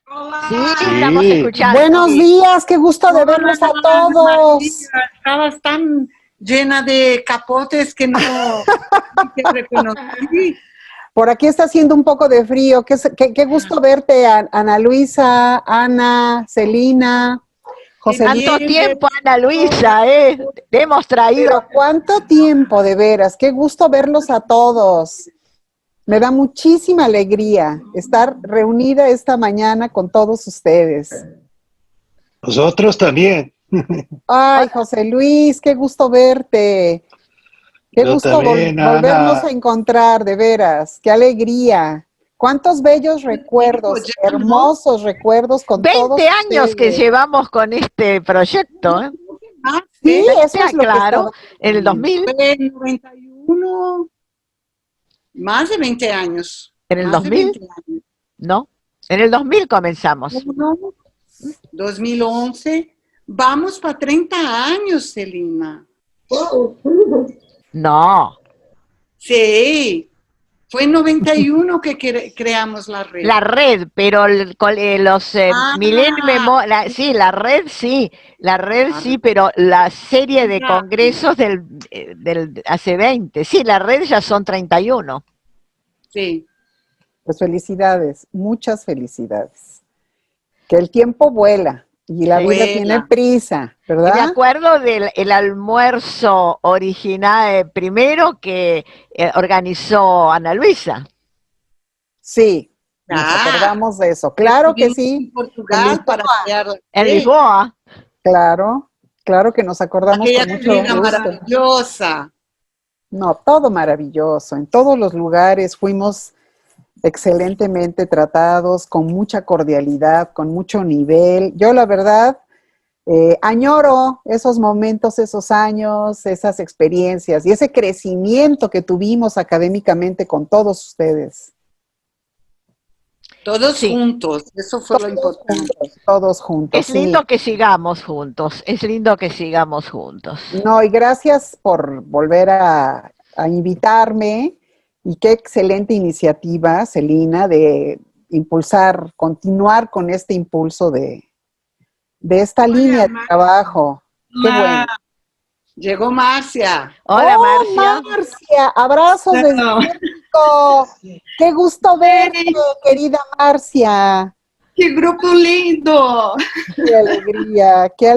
Sí, Hola, estamos Sí, escuchando. Buenos días, qué gusto de hola, verlos a Ana todos. María. Estabas tan llena de capotes que no te reconocí. Por aquí está haciendo un poco de frío. Qué gusto verte, Ana Luisa, Ana, Celina, Qué José Luis. Tanto bien tiempo, verlos Ana a todos. Luisa, ¿eh? Te hemos traído. Pero cuánto tiempo, de veras. Qué gusto verlos a todos. Me da muchísima alegría estar reunida esta mañana con todos ustedes. nosotros también. Ay, José Luis, qué gusto verte. Qué Yo gusto también, volvernos a Ana. encontrar, de veras. Qué alegría. Cuántos bellos Tiempo recuerdos, ya, ¿no? hermosos recuerdos con todos 20 años que ustedes. llevamos con este proyecto, ¿eh? Más Sí, que eso es lo que Claro, estaba en el viendo. 2000, fue en 91, más de 20 años. en el Más de 2000, 20 años. ¿no? En el 2000 comenzamos. 2011. Vamos para 30 años, Celina. No, Sí, fue en 91 que creamos la red. la red, pero los Milenio Ah, sí, la red la sí, red. pero la serie de Ya. congresos del hace 20, sí, la red ya son 31. Sí, Pues felicidades, muchas felicidades. Que el tiempo vuela y la Sí. vida tiene vuela. prisa, Y me ¿verdad? acuerdo del el almuerzo original primero que organizó Ana Luisa. Sí, nos Ah, acordamos de eso. que Claro que estuvimos sí. en En Portugal para Lisboa. crear la En red. Lisboa. Claro, claro que nos acordamos Aquella con mucho comida gusto. maravillosa. No, todo maravilloso. En todos los lugares fuimos excelentemente tratados, con mucha cordialidad, con mucho nivel. Yo la verdad añoro esos momentos, esos años, esas experiencias y ese crecimiento que tuvimos académicamente con todos ustedes. Todos Sí, juntos, eso fue lo Todos importante. juntos, todos juntos, es sí. lindo que sigamos juntos, es lindo que sigamos juntos. No, y gracias por volver a invitarme y qué excelente iniciativa, Celina, de impulsar, continuar con este impulso de esta Hola, línea de trabajo. Qué Marcia. bueno. Llegó Marcia. Hola Oh, Marcia. Marcia, abrazos desde No. México. Qué gusto verte, ¡Ey! querida Marcia. ¡Qué grupo lindo! Qué alegría, de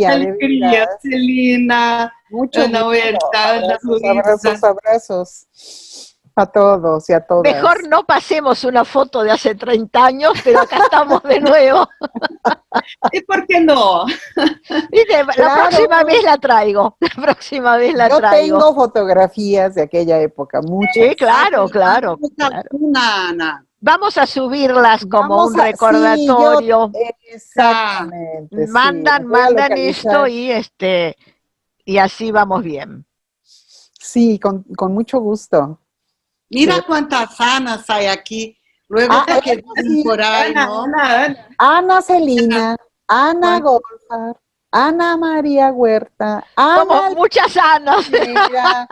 Alegría, veras. Celina, Mucho Ana gusto. Huerta, Ana Abrazos, Luisa. abrazos, abrazos. A todos y a Mejor todas. no pasemos una foto de hace 30 años, pero acá estamos de nuevo. ¿Y por qué no? ¿Viste? La Claro, próxima vez la traigo, la próxima vez la yo traigo. tengo fotografías de aquella época, Sí, muchas. Ah, pues claro, claro, mándame claro. alguna, Ana. Vamos a subirlas como un Sí, recordatorio. Ya. exactamente, sí, las voy a Mandan esto localizar. y así vamos bien. Sí, con mucho gusto. De Mira cuántas Anas hay aquí. Luego para que eso vean sí, por ahí, Ana, ¿no? Ana, Ana. Ana Celina, Ana ¿Cuántas? Golfar, Ana María Huerta, Somos Ana muchas Anas. Negra.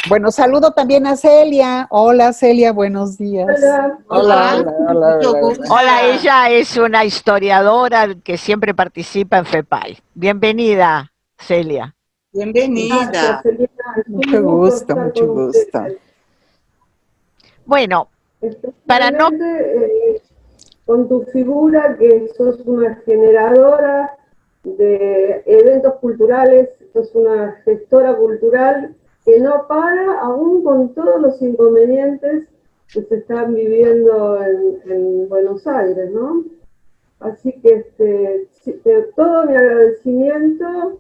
Bueno, saludo también a Celia. Hola Celia, buenos días. Hola, Hola, Hola, hola, hola. hola, mucho hola, hola. gusto. Hola, ella es una historiadora que siempre participa en FEPAI. Bienvenida, Celia. Gracias, Bienvenida. Celina. Es un Mucho gusto gusto, estar mucho con gusto. ustedes. Bueno, para no... Especialmente con tu figura, que sos una generadora de eventos culturales, sos una gestora cultural que no para, aún con todos los inconvenientes que se están viviendo en Buenos Aires, ¿no? Así que todo mi agradecimiento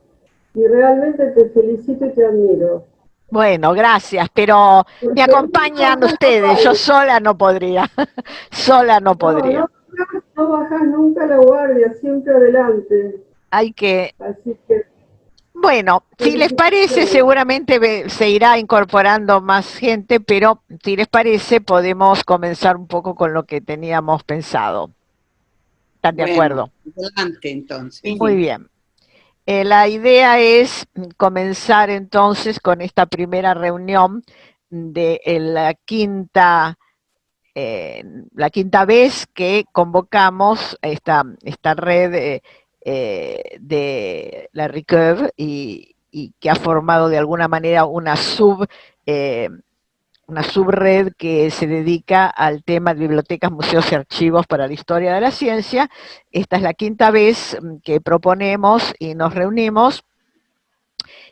y realmente te felicito y te admiro. Bueno, gracias, pero me Porque acompañan ustedes, yo sola no podría, sola no no, podría. no, no bajas nunca la guardia, siempre adelante. Hay que, Así que bueno, si les parece, felicitaciones. seguramente se irá incorporando más gente, pero si les parece, podemos comenzar un poco con lo que teníamos pensado. ¿Están de Bueno, acuerdo? adelante entonces. Muy bien. La idea es comenzar entonces con esta primera reunión de la quinta la quinta vez que convocamos esta red de la RICOEV y que ha formado de alguna manera una subred que se dedica al tema de bibliotecas, museos y archivos para la historia de la ciencia. Esta es la quinta vez que proponemos y nos reunimos.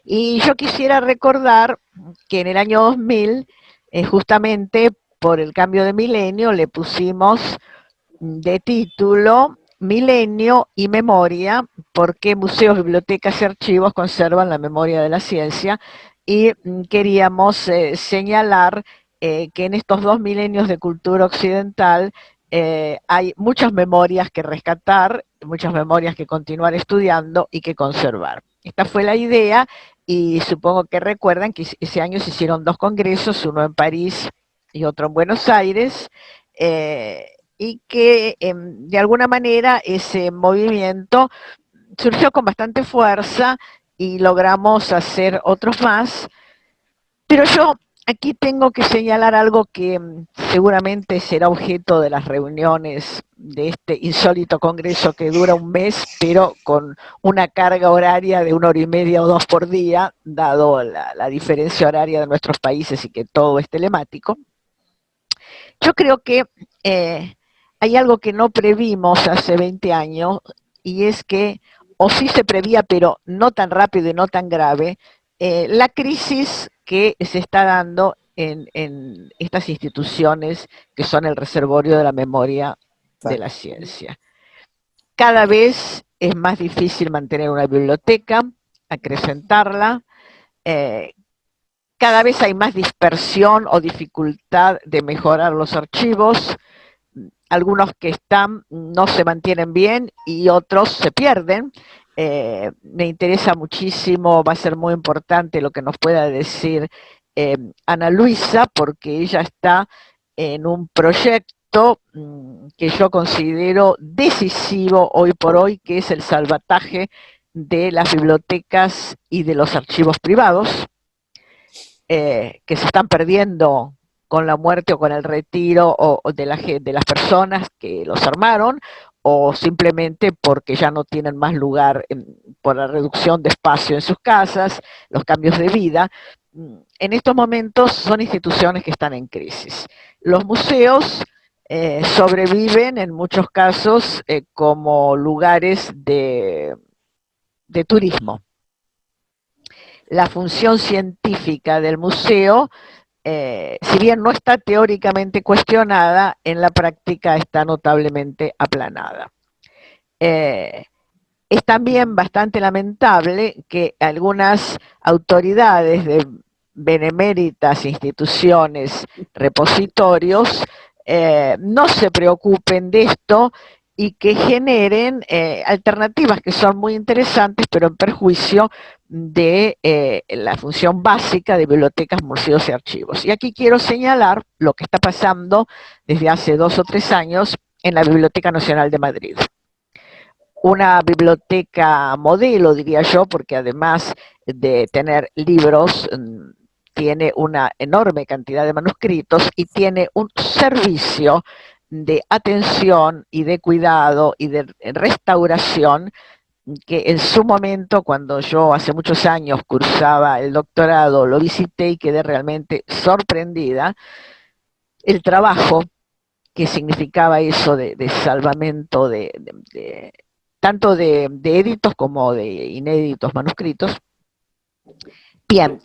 Y yo quisiera recordar que en el año 2000, justamente por el cambio de milenio, le pusimos de título Milenio y Memoria, porque museos, bibliotecas y archivos conservan la memoria de la ciencia, y queríamos señalar que en estos 2 milenios de cultura occidental hay muchas memorias que rescatar, muchas memorias que continuar estudiando y que conservar. Esta fue la idea, y supongo que recuerdan que ese año se hicieron 2 congresos, uno en París y otro en Buenos Aires, y que de alguna manera ese movimiento surgió con bastante fuerza y logramos hacer otros más. Pero yo aquí tengo que señalar algo que seguramente será objeto de las reuniones de este insólito congreso que dura un mes, pero con una carga horaria de 1 hora y media o 2 por día, dado la diferencia horaria de nuestros países y que todo es telemático. Yo creo que hay algo que no previmos hace 20 años, y es que, o sí se prevía, pero no tan rápido y no tan grave, la crisis que se está dando en estas instituciones que son el reservorio de la memoria de la ciencia. Cada vez es más difícil mantener una biblioteca, acrecentarla, cada vez hay más dispersión o dificultad de mejorar los archivos. Algunos que están no se mantienen bien y otros se pierden. Me interesa muchísimo, va a ser muy importante lo que nos pueda decir Ana Luisa, porque ella está en un proyecto que yo considero decisivo hoy por hoy, que es el salvataje de las bibliotecas y de los archivos privados, que se están perdiendo con la muerte o con el retiro o de las personas que los armaron, o simplemente porque ya no tienen más lugar por la reducción de espacio en sus casas, los cambios de vida. En estos momentos son instituciones que están en crisis. Los museos sobreviven en muchos casos como lugares de turismo. La función científica del museo, si bien no está teóricamente cuestionada, en la práctica está notablemente aplanada. Es también bastante lamentable que algunas autoridades de beneméritas instituciones, repositorios, no se preocupen de esto y que generen alternativas que son muy interesantes, pero en perjuicio de la función básica de bibliotecas, museos y archivos. Y aquí quiero señalar lo que está pasando desde hace 2 o 3 años en la Biblioteca Nacional de Madrid. Una biblioteca modelo, diría yo, porque además de tener libros, tiene una enorme cantidad de manuscritos y tiene un servicio de atención y de cuidado y de restauración que en su momento, cuando yo hace muchos años cursaba el doctorado, lo visité y quedé realmente sorprendida. El trabajo que significaba eso de salvamento tanto de éditos como de inéditos manuscritos. Bien,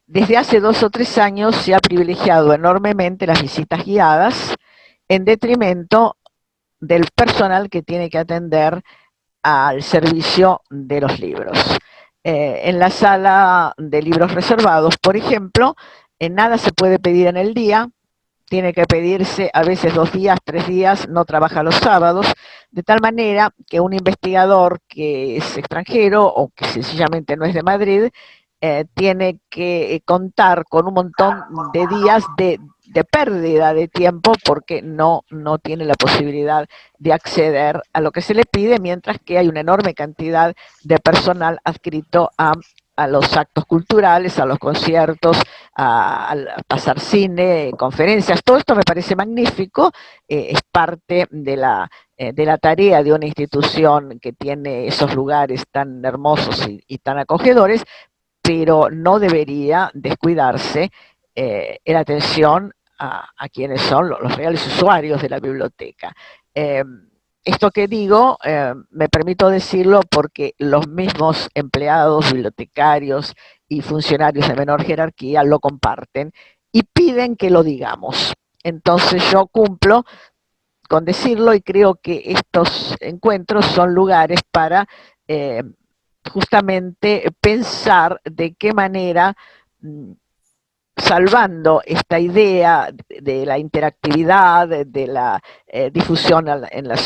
desde hace 2 o 3 años se ha privilegiado enormemente las visitas guiadas en detrimento del personal que tiene que atender al servicio de los libros. En la sala de libros reservados, por ejemplo, nada se puede pedir en el día, tiene que pedirse a veces 2 días, 3 días, no trabaja los sábados, de tal manera que un investigador que es extranjero o que sencillamente no es de Madrid, tiene que contar con un montón de días de pérdida de tiempo porque no tiene la posibilidad de acceder a lo que se le pide, mientras que hay una enorme cantidad de personal adscrito a a los actos culturales, a los conciertos, a pasar cine, conferencias. Todo esto me parece magnífico, es parte de la tarea de una institución que tiene esos lugares tan hermosos y tan acogedores, pero no debería descuidarse la atención a quienes son los reales usuarios de la biblioteca. Esto que digo, me permito decirlo porque los mismos empleados, bibliotecarios y funcionarios de menor jerarquía lo comparten y piden que lo digamos. Entonces yo cumplo con decirlo y creo que estos encuentros son lugares para justamente pensar de qué manera, salvando esta idea de la interactividad, de la difusión en la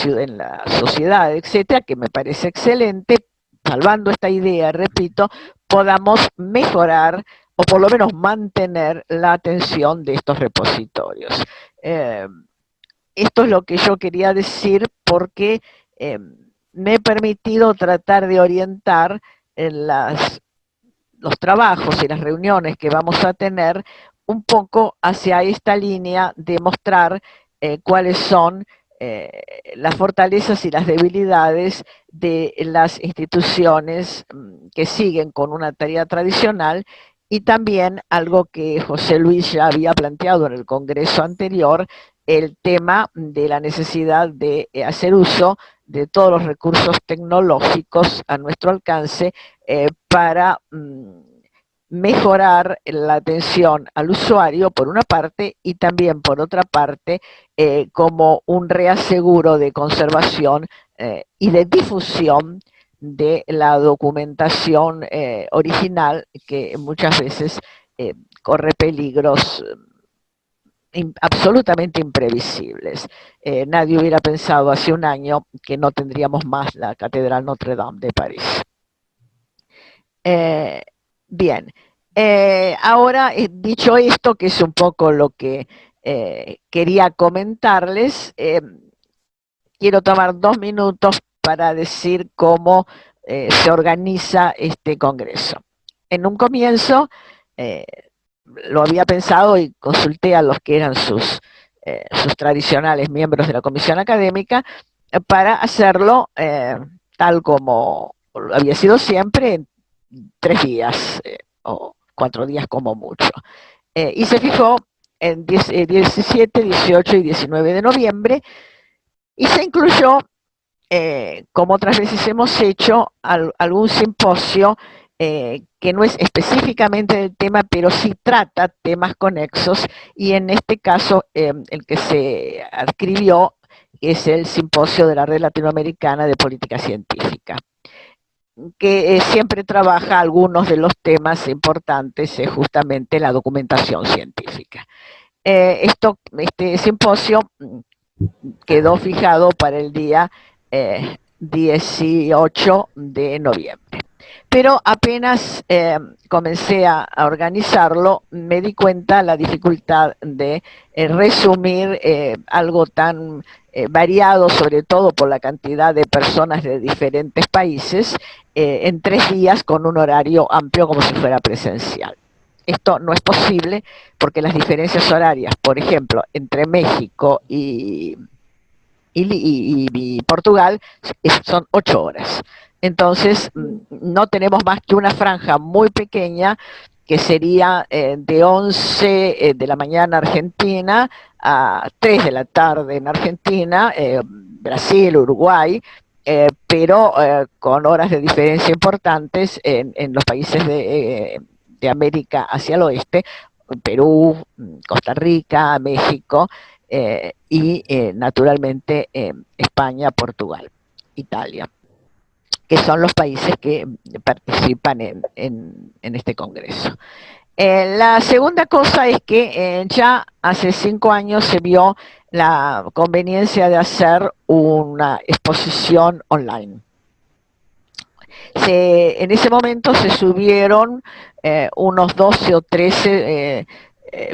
sociedad, etcétera, que me parece excelente, salvando esta idea, repito, podamos mejorar o por lo menos mantener la atención de estos repositorios. Esto es lo que yo quería decir porque me he permitido tratar de orientar en los trabajos y las reuniones que vamos a tener un poco hacia esta línea de mostrar cuáles son las fortalezas y las debilidades de las instituciones que siguen con una tarea tradicional y también algo que José Luis ya había planteado en el congreso anterior, el tema de la necesidad de hacer uso de todos los recursos tecnológicos a nuestro alcance para mejorar la atención al usuario por una parte y también por otra parte como un reaseguro de conservación y de difusión de la documentación original que muchas veces corre peligros absolutamente imprevisibles. Nadie hubiera pensado hace un año que no tendríamos más la Catedral Notre Dame de París. Bien, ahora dicho esto, que es un poco lo que quería comentarles, quiero tomar 2 minutos para decir cómo se organiza este congreso. En un comienzo, lo había pensado y consulté a los que eran sus tradicionales miembros de la comisión académica para hacerlo tal como había sido siempre, en 3 días o 4 días como mucho. Y se fijó en 17, 18 y 19 de noviembre y se incluyó, como otras veces hemos hecho, algún simposio que no es específicamente del tema, pero sí trata temas conexos, y en este caso el que se adscribió es el simposio de la Red Latinoamericana de Política Científica, que siempre trabaja algunos de los temas importantes, justamente la documentación científica. Este simposio quedó fijado para el día 18 de noviembre. Pero apenas comencé a organizarlo, me di cuenta la dificultad de resumir algo tan variado, sobre todo por la cantidad de personas de diferentes países, en 3 días con un horario amplio como si fuera presencial. Esto no es posible porque las diferencias horarias, por ejemplo, entre México y Portugal son 8 horas. Entonces, no tenemos más que una franja muy pequeña, que sería de 11 de la mañana Argentina a 3 de la tarde en Argentina, Brasil, Uruguay, pero con horas de diferencia importantes en los países de América hacia el oeste, Perú, Costa Rica, México, y naturalmente España, Portugal, Italia, que son los países que participan en este congreso. La segunda cosa es que ya hace 5 años se vio la conveniencia de hacer una exposición online. En ese momento se subieron unos 12 o 13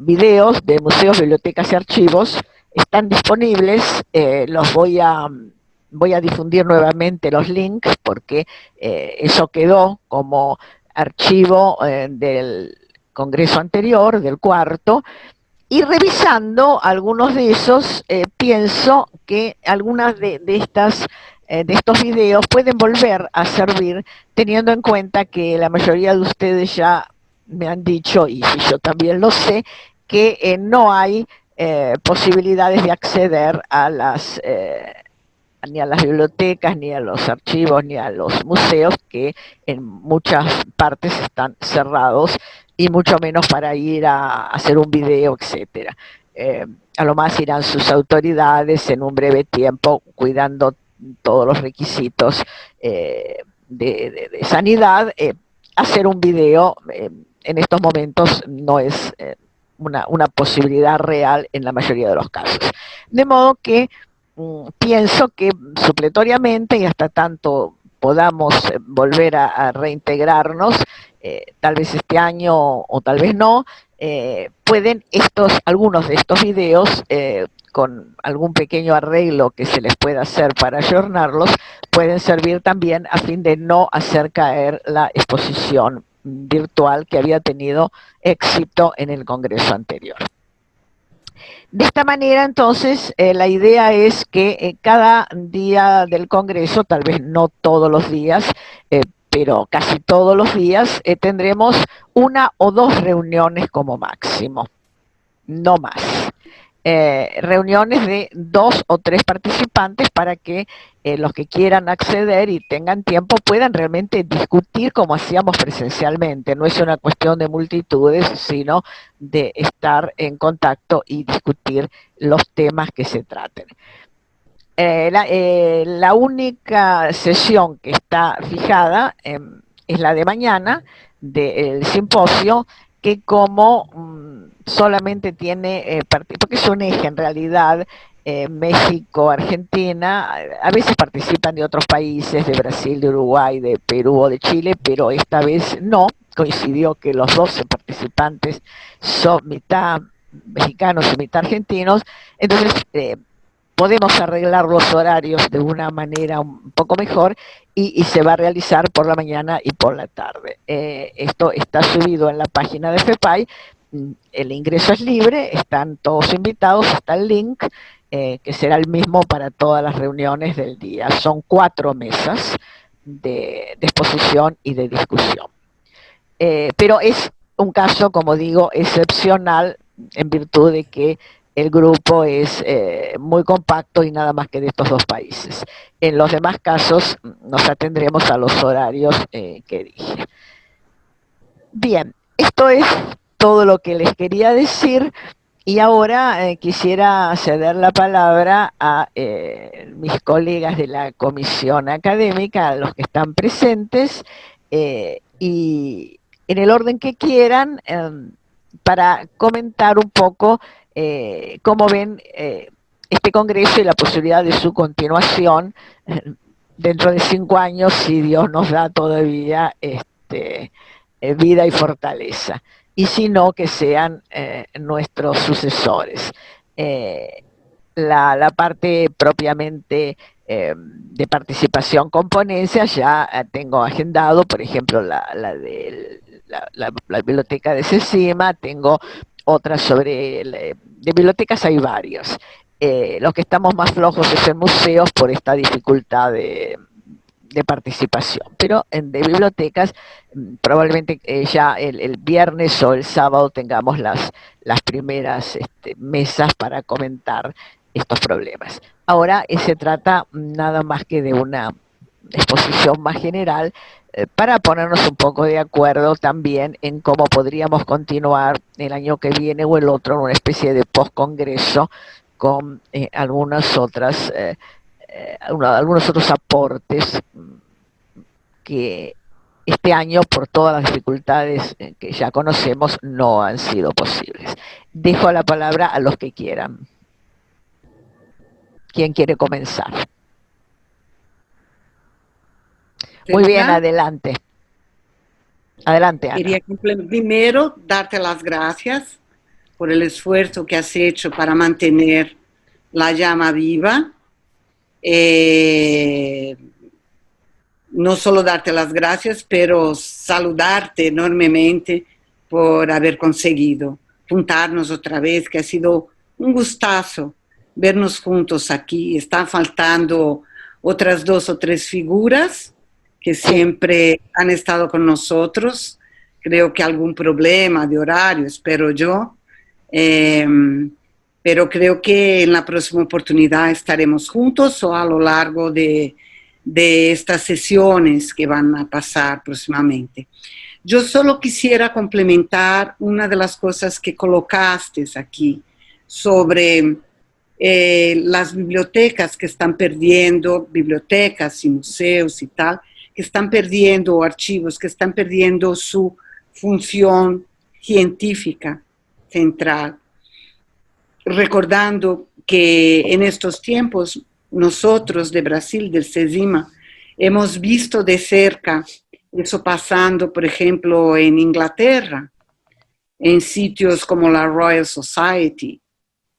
videos de museos, bibliotecas y archivos. Están disponibles, los voy a difundir nuevamente los links porque eso quedó como archivo del Congreso anterior, del cuarto, y revisando algunos de esos, pienso que algunas de estos videos pueden volver a servir, teniendo en cuenta que la mayoría de ustedes ya me han dicho, y yo también lo sé, que no hay posibilidades de acceder a ni a las bibliotecas, ni a los archivos, ni a los museos, que en muchas partes están cerrados, y mucho menos para ir a hacer un video, etcétera. A lo más irán sus autoridades en un breve tiempo, cuidando todos los requisitos de sanidad. Hacer un video en estos momentos no es una posibilidad real en la mayoría de los casos. De modo que pienso que supletoriamente, y hasta tanto podamos volver a reintegrarnos, tal vez este año o tal vez no, pueden algunos de estos videos, con algún pequeño arreglo que se les pueda hacer para ayornarlos, pueden servir también a fin de no hacer caer la exposición virtual que había tenido éxito en el Congreso anterior. De esta manera, entonces, la idea es que cada día del Congreso, tal vez no todos los días, pero casi todos los días, tendremos una o dos reuniones como máximo, no más. Reuniones de 2 o 3 participantes para que los que quieran acceder y tengan tiempo puedan realmente discutir como hacíamos presencialmente. No es una cuestión de multitudes, sino de estar en contacto y discutir los temas que se traten. La única sesión que está fijada es la de mañana del simposio, que como solamente tiene, porque es un eje en realidad, México, Argentina, a veces participan de otros países, de Brasil, de Uruguay, de Perú o de Chile, pero esta vez no, coincidió que los 12 participantes son mitad mexicanos y mitad argentinos. Entonces podemos arreglar los horarios de una manera un poco mejor, y se va a realizar por la mañana y por la tarde. Esto está subido en la página de FEPAI, el ingreso es libre, están todos invitados, está el link, que será el mismo para todas las reuniones del día. Son 4 mesas de exposición y de discusión. Pero es un caso, como digo, excepcional, en virtud de que el grupo es muy compacto y nada más que de estos 2 países. En los demás casos nos atendremos a los horarios que dije. Bien, esto es todo lo que les quería decir, y ahora quisiera ceder la palabra a mis colegas de la comisión académica, a los que están presentes, y en el orden que quieran, para comentar un poco cómo ven este congreso y la posibilidad de su continuación dentro de 5 años, si Dios nos da todavía vida y fortaleza, y si no, que sean nuestros sucesores. La parte propiamente de participación con ponencias ya tengo agendado, por ejemplo, la biblioteca de CECIMA, tengo otras sobre, de bibliotecas hay varios. Los que estamos más flojos es en museos por esta dificultad de participación, pero de bibliotecas probablemente ya el viernes o el sábado tengamos las primeras mesas para comentar estos problemas. Ahora se trata nada más que de una exposición más general, para ponernos un poco de acuerdo también en cómo podríamos continuar el año que viene o el otro en una especie de post-congreso con algunos otros aportes que este año, por todas las dificultades que ya conocemos, no han sido posibles. Dejo la palabra a los que quieran. ¿Quién quiere comenzar? Muy bien, adelante. Adelante, Ana. Quería primero darte las gracias por el esfuerzo que has hecho para mantener la llama viva. no solo darte las gracias, pero saludarte enormemente por haber conseguido juntarnos otra vez, que ha sido un gustazo vernos juntos aquí. Están faltando otras 2 o 3 figuras que siempre han estado con nosotros. Creo que algún problema de horario, espero yo. Pero creo que en la próxima oportunidad estaremos juntos o a lo largo de estas sesiones que van a pasar próximamente. Yo solo quisiera complementar una de las cosas que colocaste aquí sobre las bibliotecas que están perdiendo, bibliotecas y museos y tal, que están perdiendo archivos, que están perdiendo su función científica central. Recordando que en estos tiempos nosotros de Brasil, del CESIMA, hemos visto de cerca eso pasando, por ejemplo, en Inglaterra, en sitios como la Royal Society,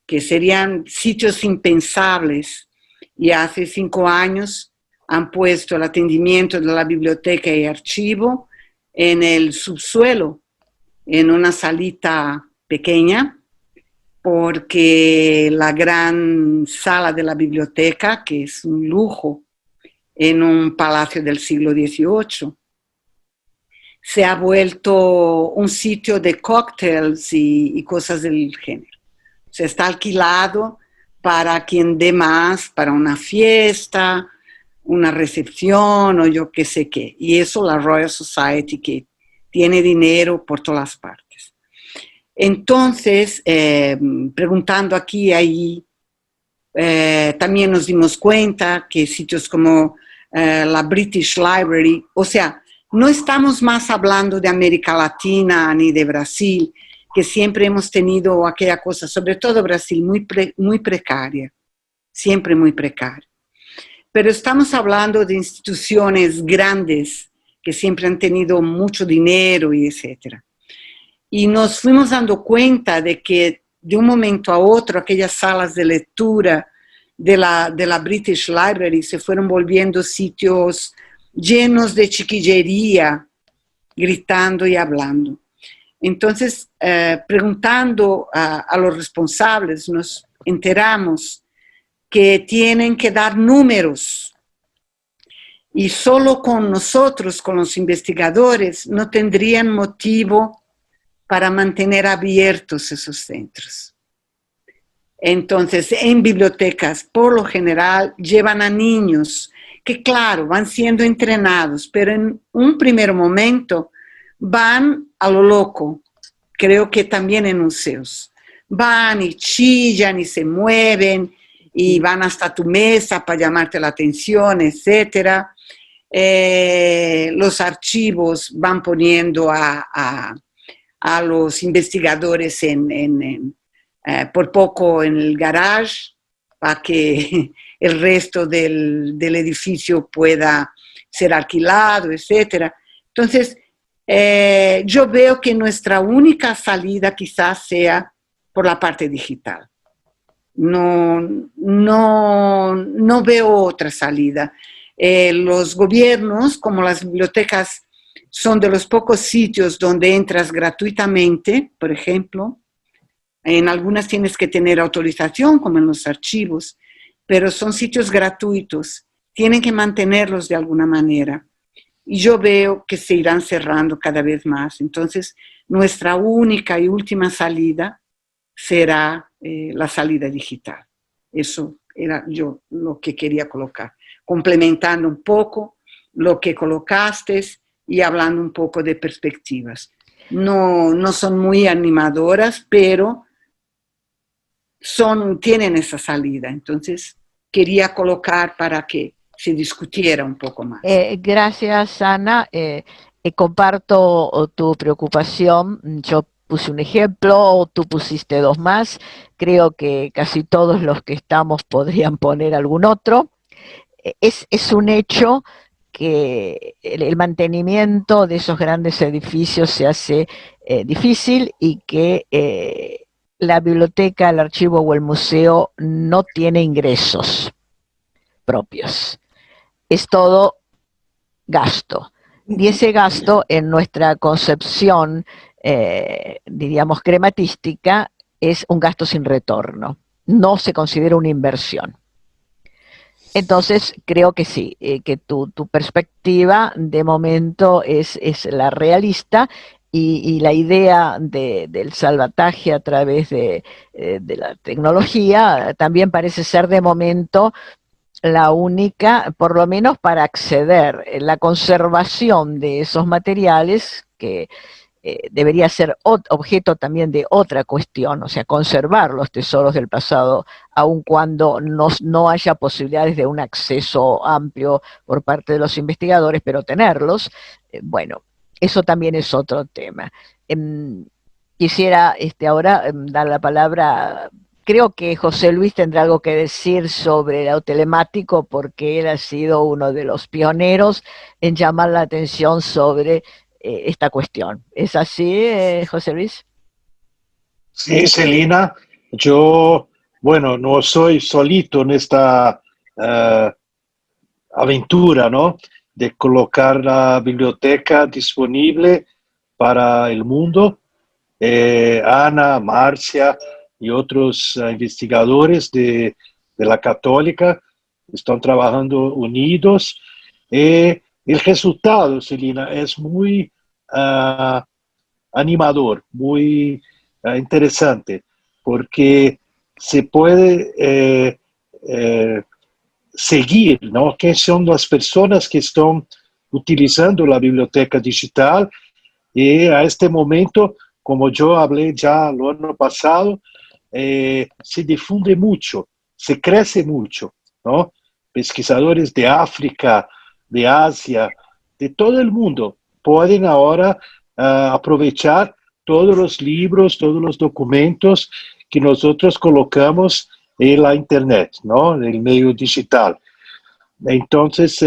que serían sitios impensables, y hace 5 años han puesto el atendimiento de la biblioteca y archivo en el subsuelo, en una salita pequeña, porque la gran sala de la biblioteca, que es un lujo en un palacio del siglo XVIII, se ha vuelto un sitio de cócteles y cosas del género. Se está alquilado para quien dé más, para una fiesta, una recepción o yo qué sé qué. Y eso la Royal Society, que tiene dinero por todas partes. Entonces, preguntando aquí y allí, también nos dimos cuenta que sitios como la British Library, o sea, no estamos más hablando de América Latina ni de Brasil, que siempre hemos tenido aquella cosa, sobre todo Brasil, muy precaria, siempre muy precaria. Pero estamos hablando de instituciones grandes que siempre han tenido mucho dinero y etcétera. Y nos fuimos dando cuenta de que de un momento a otro aquellas salas de lectura de la British Library se fueron volviendo sitios llenos de chiquillería, gritando y hablando. Entonces, preguntando a los responsables, nos enteramos que tienen que dar números y solo con nosotros, con los investigadores, no tendrían motivo para mantener abiertos esos centros. Entonces, en bibliotecas, por lo general, llevan a niños que, claro, van siendo entrenados, pero en un primer momento van a lo loco, creo que también en museos. Van y chillan y se mueven y van hasta tu mesa para llamarte la atención, etc. Los archivos van poniendo a los investigadores por poco en el garage para que el resto del edificio pueda ser alquilado, etc. Entonces, yo veo que nuestra única salida quizás sea por la parte digital. No veo otra salida. Los gobiernos, como las bibliotecas, son de los pocos sitios donde entras gratuitamente, por ejemplo. En algunas tienes que tener autorización, como en los archivos, pero son sitios gratuitos. Tienen que mantenerlos de alguna manera. Y yo veo que se irán cerrando cada vez más. Entonces, nuestra única y última salida será la salida digital. Eso era yo lo que quería colocar, complementando un poco lo que colocaste y hablando un poco de perspectivas. No son muy animadoras, pero tienen esa salida. Entonces, quería colocar para que se discutiera un poco más. Gracias, Ana. Comparto tu preocupación. Yo puse un ejemplo, tú pusiste 2 más. Creo que casi todos los que estamos podrían poner algún otro. Es un hecho que el mantenimiento de esos grandes edificios se hace difícil y que la biblioteca, el archivo o el museo no tiene ingresos propios. Es todo gasto. Y ese gasto en nuestra concepción, diríamos, crematística, es un gasto sin retorno. No se considera una inversión. Entonces, creo que sí, que tu perspectiva de momento es la realista y la idea del salvataje a través de la tecnología también parece ser de momento la única, por lo menos para acceder a la conservación de esos materiales que debería ser objeto también de otra cuestión, o sea, conservar los tesoros del pasado, aun cuando no haya posibilidades de un acceso amplio por parte de los investigadores, pero tenerlos, bueno, eso también es otro tema. Quisiera ahora dar la palabra. Creo que José Luis tendrá algo que decir sobre el telemático porque él ha sido uno de los pioneros en llamar la atención sobre esta cuestión. ¿Es así, José Luis? Sí, Celina, yo, bueno, no soy solito en esta aventura, ¿no? De colocar la biblioteca disponible para el mundo. Ana, Marcia y otros investigadores de la Católica están trabajando unidos. El resultado, Celina, es muy animador, muy interesante, porque se puede seguir, ¿no? ¿Qué son las personas que están utilizando la biblioteca digital? Y a este momento, como yo hablé ya el año pasado, se difunde mucho, se crece mucho, ¿no? Pesquisadores de África, de Asia, de todo el mundo pueden ahora aprovechar todos los libros, todos los documentos que nosotros colocamos en la Internet, ¿no? En el medio digital. Entonces,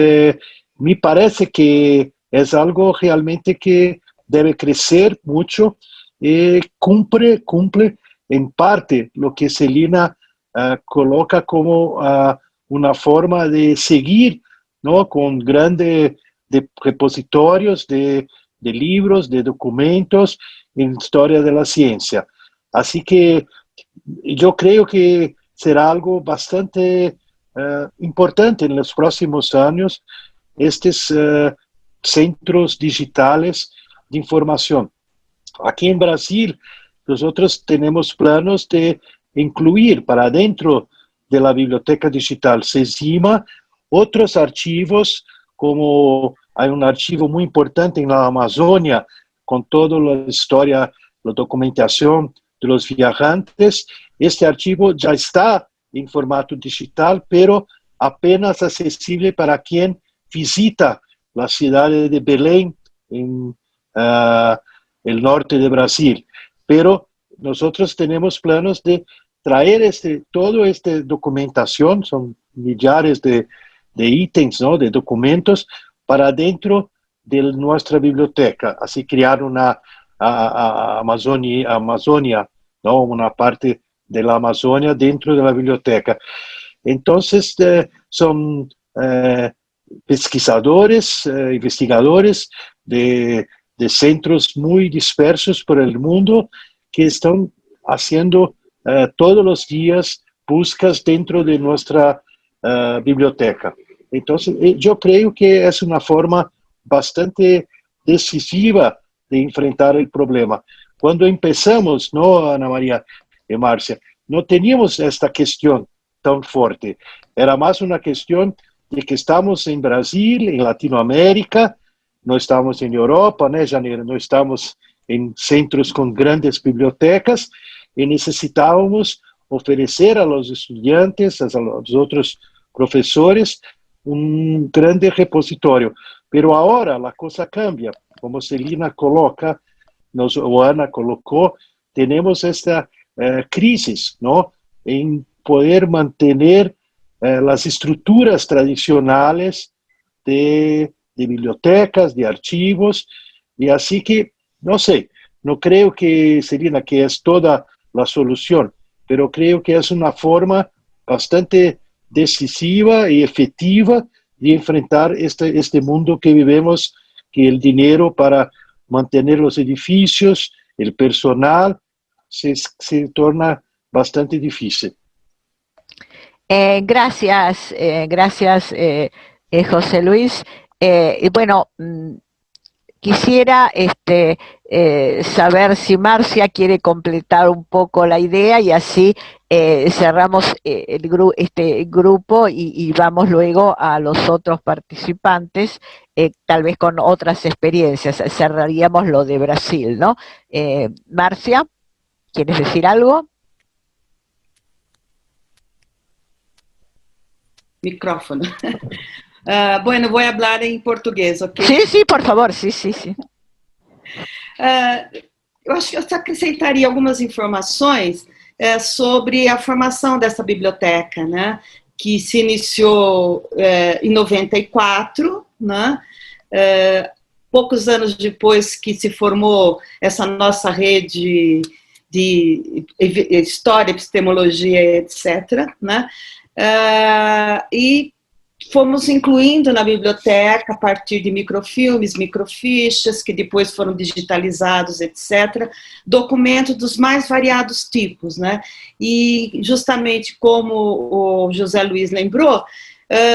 me parece que es algo realmente que debe crecer mucho y cumple en parte lo que Celina coloca como una forma de seguir, ¿no? Con grandes repositorios de libros, de documentos en historia de la ciencia. Así que yo creo que será algo bastante importante en los próximos años, estos centros digitales de información. Aquí en Brasil, nosotros tenemos planos de incluir para dentro de la biblioteca digital SESIMA otros archivos, como hay un archivo muy importante en la Amazonia, con toda la historia, la documentación de los viajantes. Este archivo ya está en formato digital, pero apenas accesible para quien visita la ciudad de Belém, en el norte de Brasil. Pero nosotros tenemos planos de traer toda esta documentación, son millares de ítems, ¿no? De documentos, para dentro de nuestra biblioteca. Así crear una Amazonia, ¿no? Una parte de la Amazonia dentro de la biblioteca. Entonces, son pesquisadores, investigadores de centros muy dispersos por el mundo que están haciendo todos los días buscas dentro de nuestra biblioteca. Entonces, yo creo que es una forma bastante decisiva de enfrentar el problema. Cuando empezamos, ¿no, Ana María y Marcia? No teníamos esta cuestión tan fuerte. Era más una cuestión de que estamos en Brasil, en Latinoamérica, no estamos en Europa, ¿no, Janeiro? No estamos en centros con grandes bibliotecas y necesitábamos ofrecer a los estudiantes, a los otros profesores, un grande repositorio. Pero ahora la cosa cambia. Como Celina coloca, o Ana colocó, tenemos esta crisis, ¿no? En poder mantener las estructuras tradicionales de bibliotecas, de archivos, y así que, no sé, no creo que, Celina, que es toda la solución, pero creo que es una forma bastante decisiva y efectiva de enfrentar este mundo que vivimos, que el dinero para mantener los edificios, el personal, se torna bastante difícil. Gracias, José Luis. Y bueno, quisiera saber si Marcia quiere completar un poco la idea y así cerramos este grupo y vamos luego a los otros participantes, tal vez con otras experiencias. Cerraríamos lo de Brasil, ¿no? Marcia, ¿quieres decir algo? Micrófono. Bueno, vou falar em português, ok? Sí, por favor, sí. Eu acho que eu só acrescentaria algumas informações sobre a formação dessa biblioteca, né? Que se iniciou em 94, né? Poucos anos depois que se formou essa nossa rede de história, epistemologia, etc., né? E fomos incluindo na biblioteca, a partir de microfilmes, microfichas, que depois foram digitalizados, etc., documentos dos mais variados tipos, né? E, justamente como o José Luiz lembrou,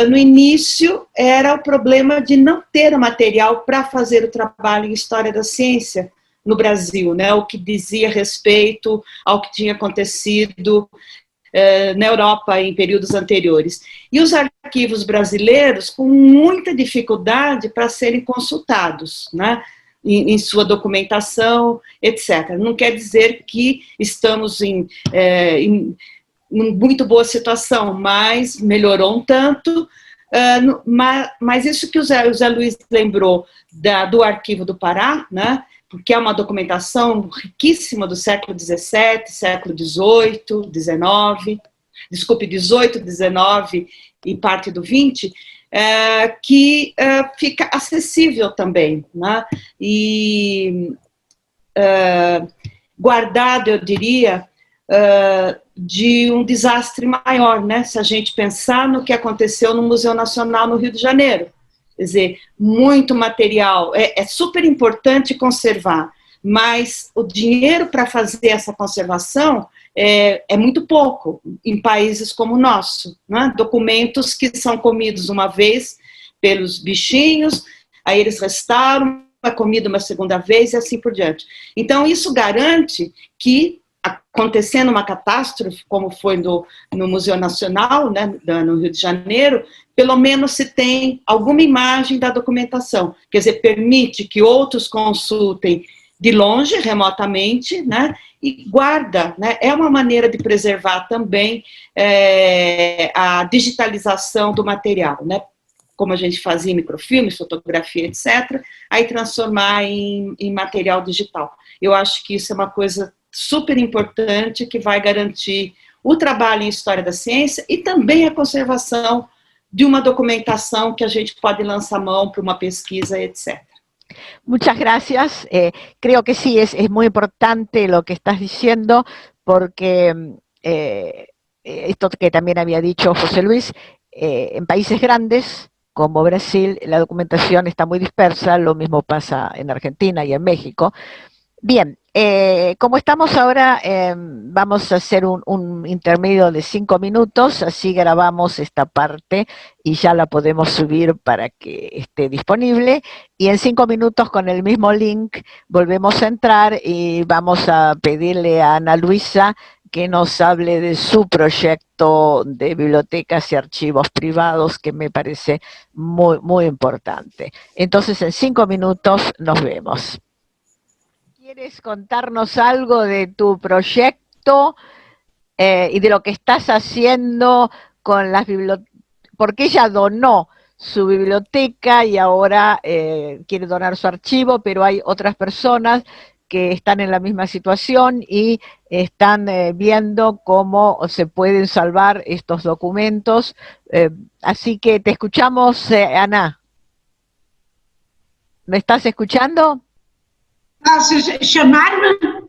no início era o problema de não ter material para fazer o trabalho em História da Ciência no Brasil, né? O que dizia respeito ao que tinha acontecido na Europa em períodos anteriores. E os arquivos brasileiros com muita dificuldade para serem consultados, né, em sua documentação, etc. Não quer dizer que estamos em muito boa situação, mas melhorou um tanto. Mas isso que o Zé Luiz lembrou do Arquivo do Pará, né, porque é uma documentação riquíssima do século XVII, século XVIII, XIX, desculpe, XVIII, XIX e parte do XX, que fica acessível também, né? E guardado, eu diria, de um desastre maior, né? Se a gente pensar no que aconteceu no Museu Nacional no Rio de Janeiro. Quer dizer, muito material, é super importante conservar, mas o dinheiro para fazer essa conservação é muito pouco em países como o nosso, né? Documentos que são comidos uma vez pelos bichinhos, aí eles restauram, é comido uma segunda vez e assim por diante. Então, isso garante que, acontecendo uma catástrofe, como foi no Museu Nacional, né, no Rio de Janeiro, pelo menos se tem alguma imagem da documentação, quer dizer, permite que outros consultem de longe, remotamente, né, e guarda, né, é uma maneira de preservar também a digitalização do material, né, como a gente fazia em microfilmes, fotografia, etc., aí transformar em material digital. Eu acho que isso é uma coisa super importante que vai garantir o trabalho em História da Ciência e também a conservação de uma documentação que a gente pode lançar mão para uma pesquisa, etc. Muchas gracias. Creo que sí, es muy importante lo que estás diciendo, porque esto que también había dicho José Luis, en países grandes como Brasil, la documentación está muy dispersa, lo mismo pasa en Argentina y en México. Bien, como estamos ahora, vamos a hacer un intermedio de 5 minutos, así grabamos esta parte y ya la podemos subir para que esté disponible. Y en 5 minutos con el mismo link volvemos a entrar y vamos a pedirle a Ana Luisa que nos hable de su proyecto de bibliotecas y archivos privados, que me parece muy, muy importante. Entonces, en 5 minutos nos vemos. ¿Quieres contarnos algo de tu proyecto y de lo que estás haciendo con las bibliotecas? Porque ella donó su biblioteca y ahora quiere donar su archivo, pero hay otras personas que están en la misma situación y están viendo cómo se pueden salvar estos documentos. Así que te escuchamos, Ana. ¿Me estás escuchando? Posso chamar-me?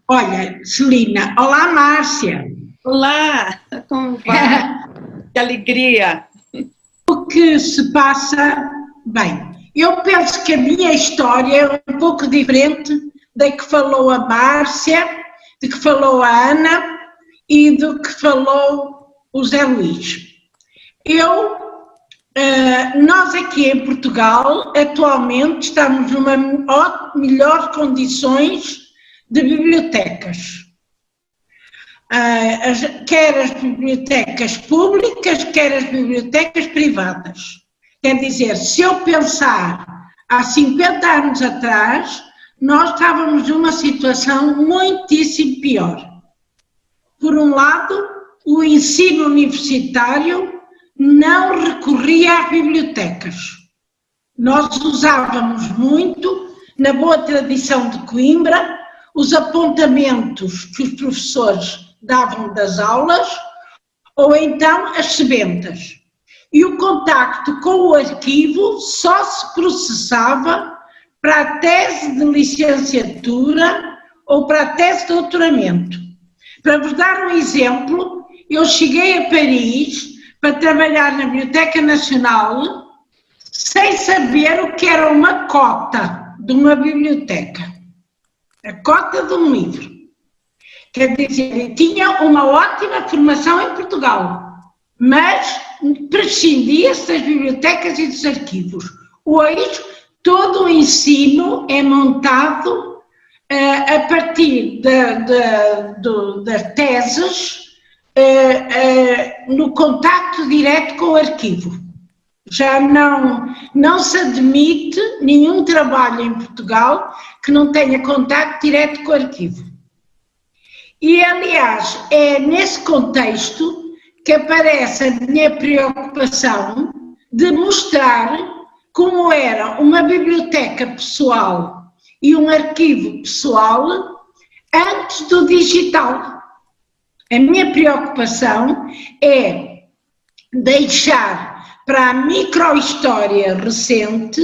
Olha, Celina. Olá, Márcia. Olá, como vai? Que alegria! O que se passa, bem, eu penso que a minha história é um pouco diferente da que falou a Márcia, de que falou a Ana e do que falou o Zé Luís. Nós aqui em Portugal, atualmente, estamos numa melhor condições de bibliotecas. Quer as bibliotecas públicas, quer as bibliotecas privadas. Quer dizer, se eu pensar há 50 anos atrás, nós estávamos numa situação muitíssimo pior. Por um lado, o ensino universitário não recorria às bibliotecas. Nós usávamos muito, na boa tradição de Coimbra, os apontamentos que os professores davam das aulas, ou então as sebentas. E o contacto com o arquivo só se processava para a tese de licenciatura ou para a tese de doutoramento. Para vos dar um exemplo, eu cheguei a Paris para trabalhar na Biblioteca Nacional sem saber o que era uma cota de uma biblioteca. A cota de um livro. Quer dizer, eu tinha uma ótima formação em Portugal, mas prescindia-se das bibliotecas e dos arquivos. Hoje, todo o ensino é montado a partir das teses, no contacto direto com o arquivo. Já não se admite nenhum trabalho em Portugal que não tenha contacto direto com o arquivo. E, aliás, é nesse contexto que aparece a minha preocupação de mostrar como era uma biblioteca pessoal e um arquivo pessoal antes do digital. A minha preocupação é deixar para a microhistória recente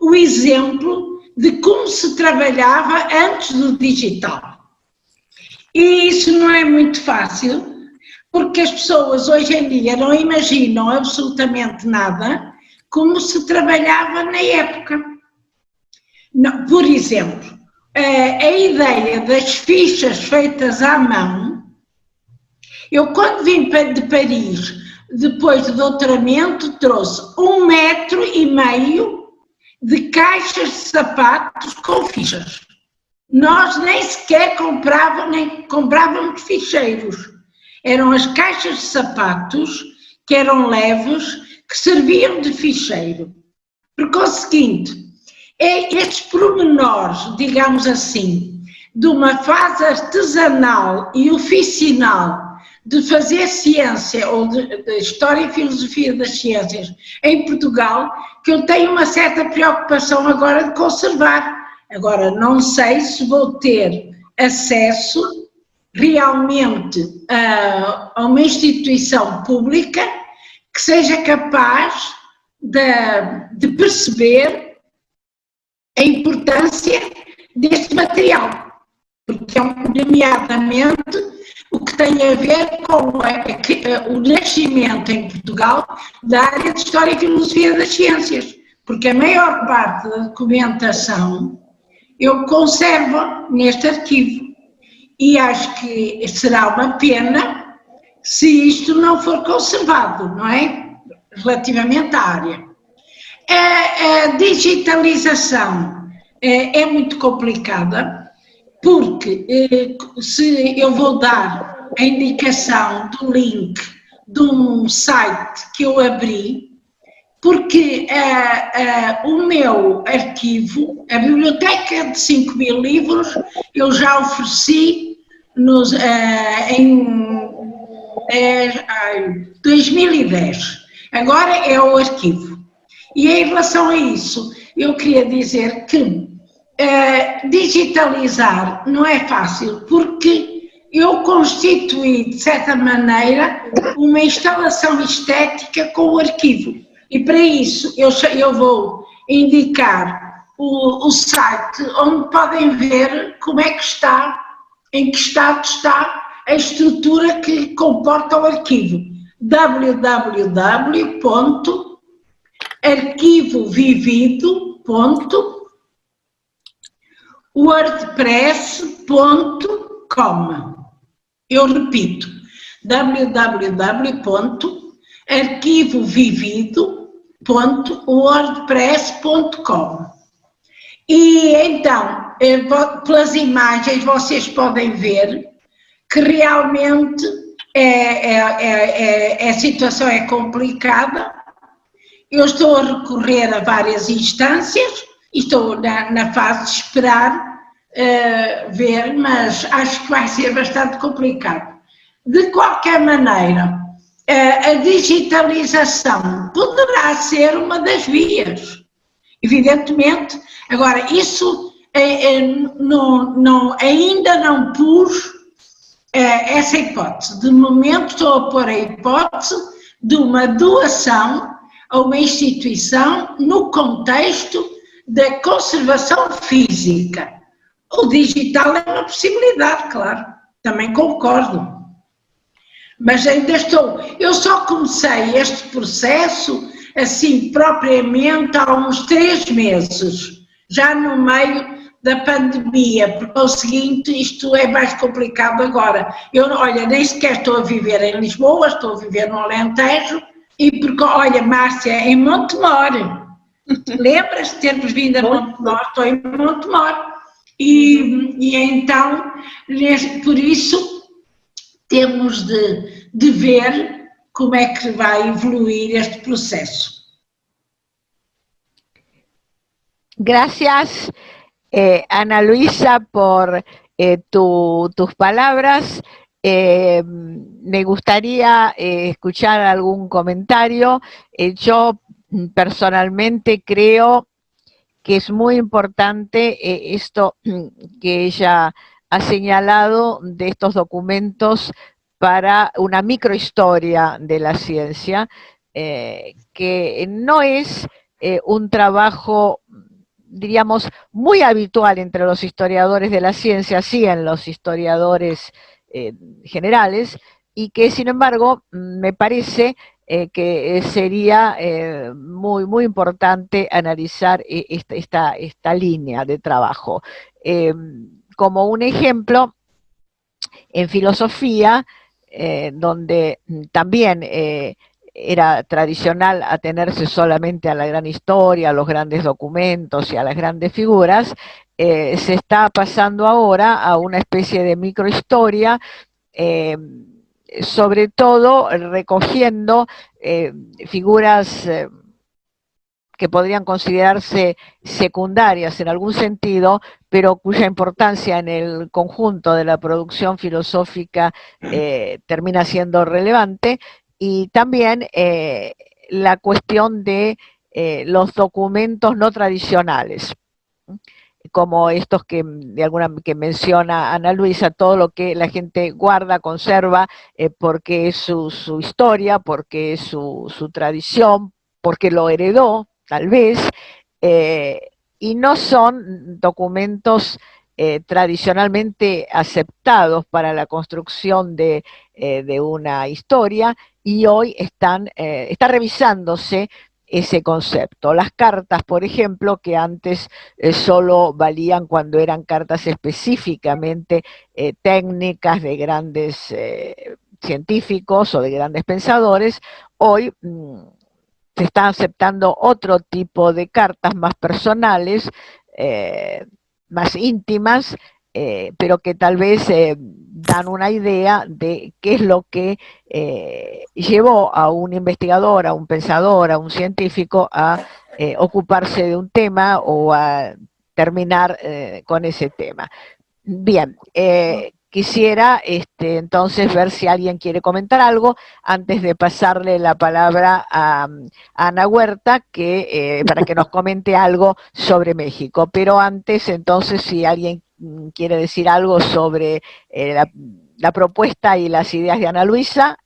o exemplo de como se trabalhava antes do digital. E isso não é muito fácil, porque as pessoas hoje em dia não imaginam absolutamente nada como se trabalhava na época. Não, por exemplo, a ideia das fichas feitas à mão, eu quando vim de Paris, depois do doutoramento, trouxe 1,5 metro de caixas de sapatos com fichas. Nós nem sequer comprávamos ficheiros. Eram as caixas de sapatos, que eram leves, que serviam de ficheiro. Porque é o seguinte, estes pormenores, digamos assim, de uma fase artesanal e oficinal de fazer ciência ou de história e filosofia das ciências em Portugal, que eu tenho uma certa preocupação agora de conservar. Agora, não sei se vou ter acesso realmente a uma instituição pública que seja capaz de perceber a importância deste material, porque é nomeadamente o que tem a ver com o nascimento em Portugal da área de História e Filosofia das Ciências, porque a maior parte da documentação eu conservo neste arquivo e acho que será uma pena se isto não for conservado, não é? Relativamente à área. A digitalização é muito complicada, porque se eu vou dar a indicação do link de um site que eu abri, porque o meu arquivo, a biblioteca de 5.000 livros, eu já ofereci em 2010. Agora é o arquivo. E em relação a isso, eu queria dizer que digitalizar não é fácil, porque eu constituí, de certa maneira, uma instalação estética com o arquivo. E para isso eu vou indicar o site onde podem ver como é que está, em que estado está a estrutura que comporta o arquivo. www.arquivovivido.wordpress.com. Eu repito, www.arquivovivido.wordpress.com. E então, pelas imagens, vocês podem ver que realmente a situação é complicada. Eu estou a recorrer a várias instâncias e estou na fase de esperar ver, mas acho que vai ser bastante complicado. De qualquer maneira, a digitalização poderá ser uma das vias, evidentemente. Agora, isso ainda não pus essa hipótese. De momento estou a pôr a hipótese de uma doação a uma instituição no contexto da conservação física. O digital é uma possibilidade, claro, também concordo. Mas ainda eu só comecei este processo, assim, propriamente há uns 3 meses, já no meio da pandemia, porque é o seguinte, isto é mais complicado agora. Olha, nem sequer estou a viver em Lisboa, estou a viver no Alentejo, e porque, olha, Márcia, em Montemor, lembras de termos vindo a Montemor? Estou em Montemor. E então, por isso, temos de ver como é que vai evoluir este processo. Gracias, Ana Luisa, por tus palabras. Me gustaría escuchar algún comentario. Yo personalmente creo que es muy importante esto que ella ha señalado de estos documentos para una microhistoria de la ciencia, que no es un trabajo, diríamos, muy habitual entre los historiadores de la ciencia, sí en los historiadores generales, y que sin embargo me parece que sería muy, muy importante analizar esta línea de trabajo. Como un ejemplo, en filosofía, donde también era tradicional atenerse solamente a la gran historia, a los grandes documentos y a las grandes figuras, se está pasando ahora a una especie de microhistoria, sobre todo recogiendo figuras que podrían considerarse secundarias en algún sentido, pero cuya importancia en el conjunto de la producción filosófica termina siendo relevante, y también la cuestión de los documentos no tradicionales, como estos que menciona Ana Luisa, todo lo que la gente guarda, conserva, porque es su historia, porque es su tradición, porque lo heredó, tal vez, y no son documentos tradicionalmente aceptados para la construcción de una historia, y hoy está revisándose ese concepto. Las cartas, por ejemplo, que antes solo valían cuando eran cartas específicamente técnicas de grandes científicos o de grandes pensadores, hoy se están aceptando otro tipo de cartas más personales, más íntimas, pero que tal vez dan una idea de qué es lo que llevó a un investigador, a un pensador, a un científico a ocuparse de un tema o a terminar con ese tema. Bien, quisiera entonces ver si alguien quiere comentar algo antes de pasarle la palabra a Ana Huerta para que nos comente algo sobre México. Pero antes, entonces, si alguien quiere decir algo sobre la propuesta y las ideas de Ana Luisa.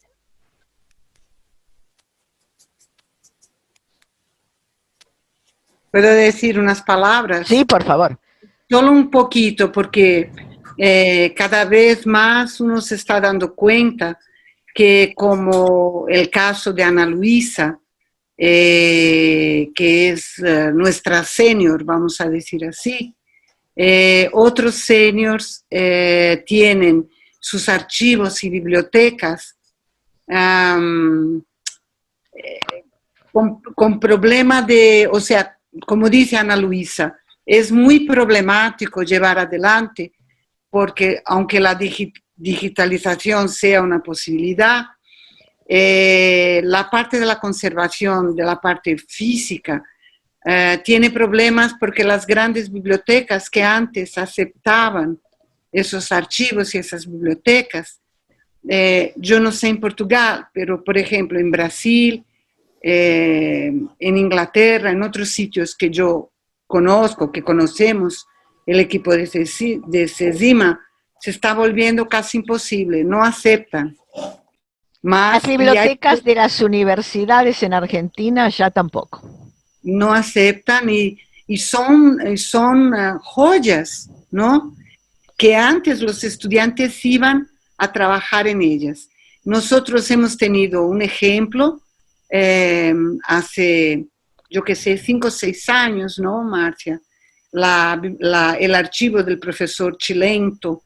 ¿Puedo decir unas palabras? Sí, por favor. Solo un poquito, porque cada vez más uno se está dando cuenta que como el caso de Ana Luisa, que es nuestra senior, vamos a decir así, otros seniors tienen sus archivos y bibliotecas con problema de, o sea, como dice Ana Luisa, es muy problemático llevar adelante porque aunque la digitalización sea una posibilidad, la parte de la conservación, de la parte física, tiene problemas porque las grandes bibliotecas que antes aceptaban esos archivos y esas bibliotecas, yo no sé en Portugal, pero por ejemplo en Brasil, en Inglaterra, en otros sitios que yo conozco, que conocemos, el equipo de CESIMA, se está volviendo casi imposible, no aceptan. Las bibliotecas de las universidades en Argentina ya tampoco. No aceptan y son joyas, ¿no? Que antes los estudiantes iban a trabajar en ellas. Nosotros hemos tenido un ejemplo hace, yo qué sé, 5 o 6 años, ¿no, Marcia? El archivo del profesor Cilento,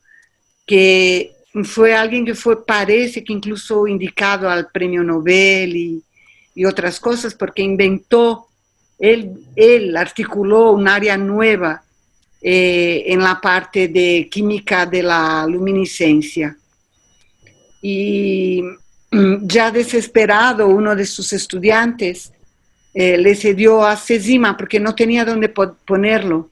que fue alguien que parece que incluso indicado al premio Nobel y otras cosas, porque inventó, él articuló un área nueva en la parte de química de la luminiscencia. Y ya desesperado, uno de sus estudiantes le cedió a CESIMA porque no tenía dónde ponerlo.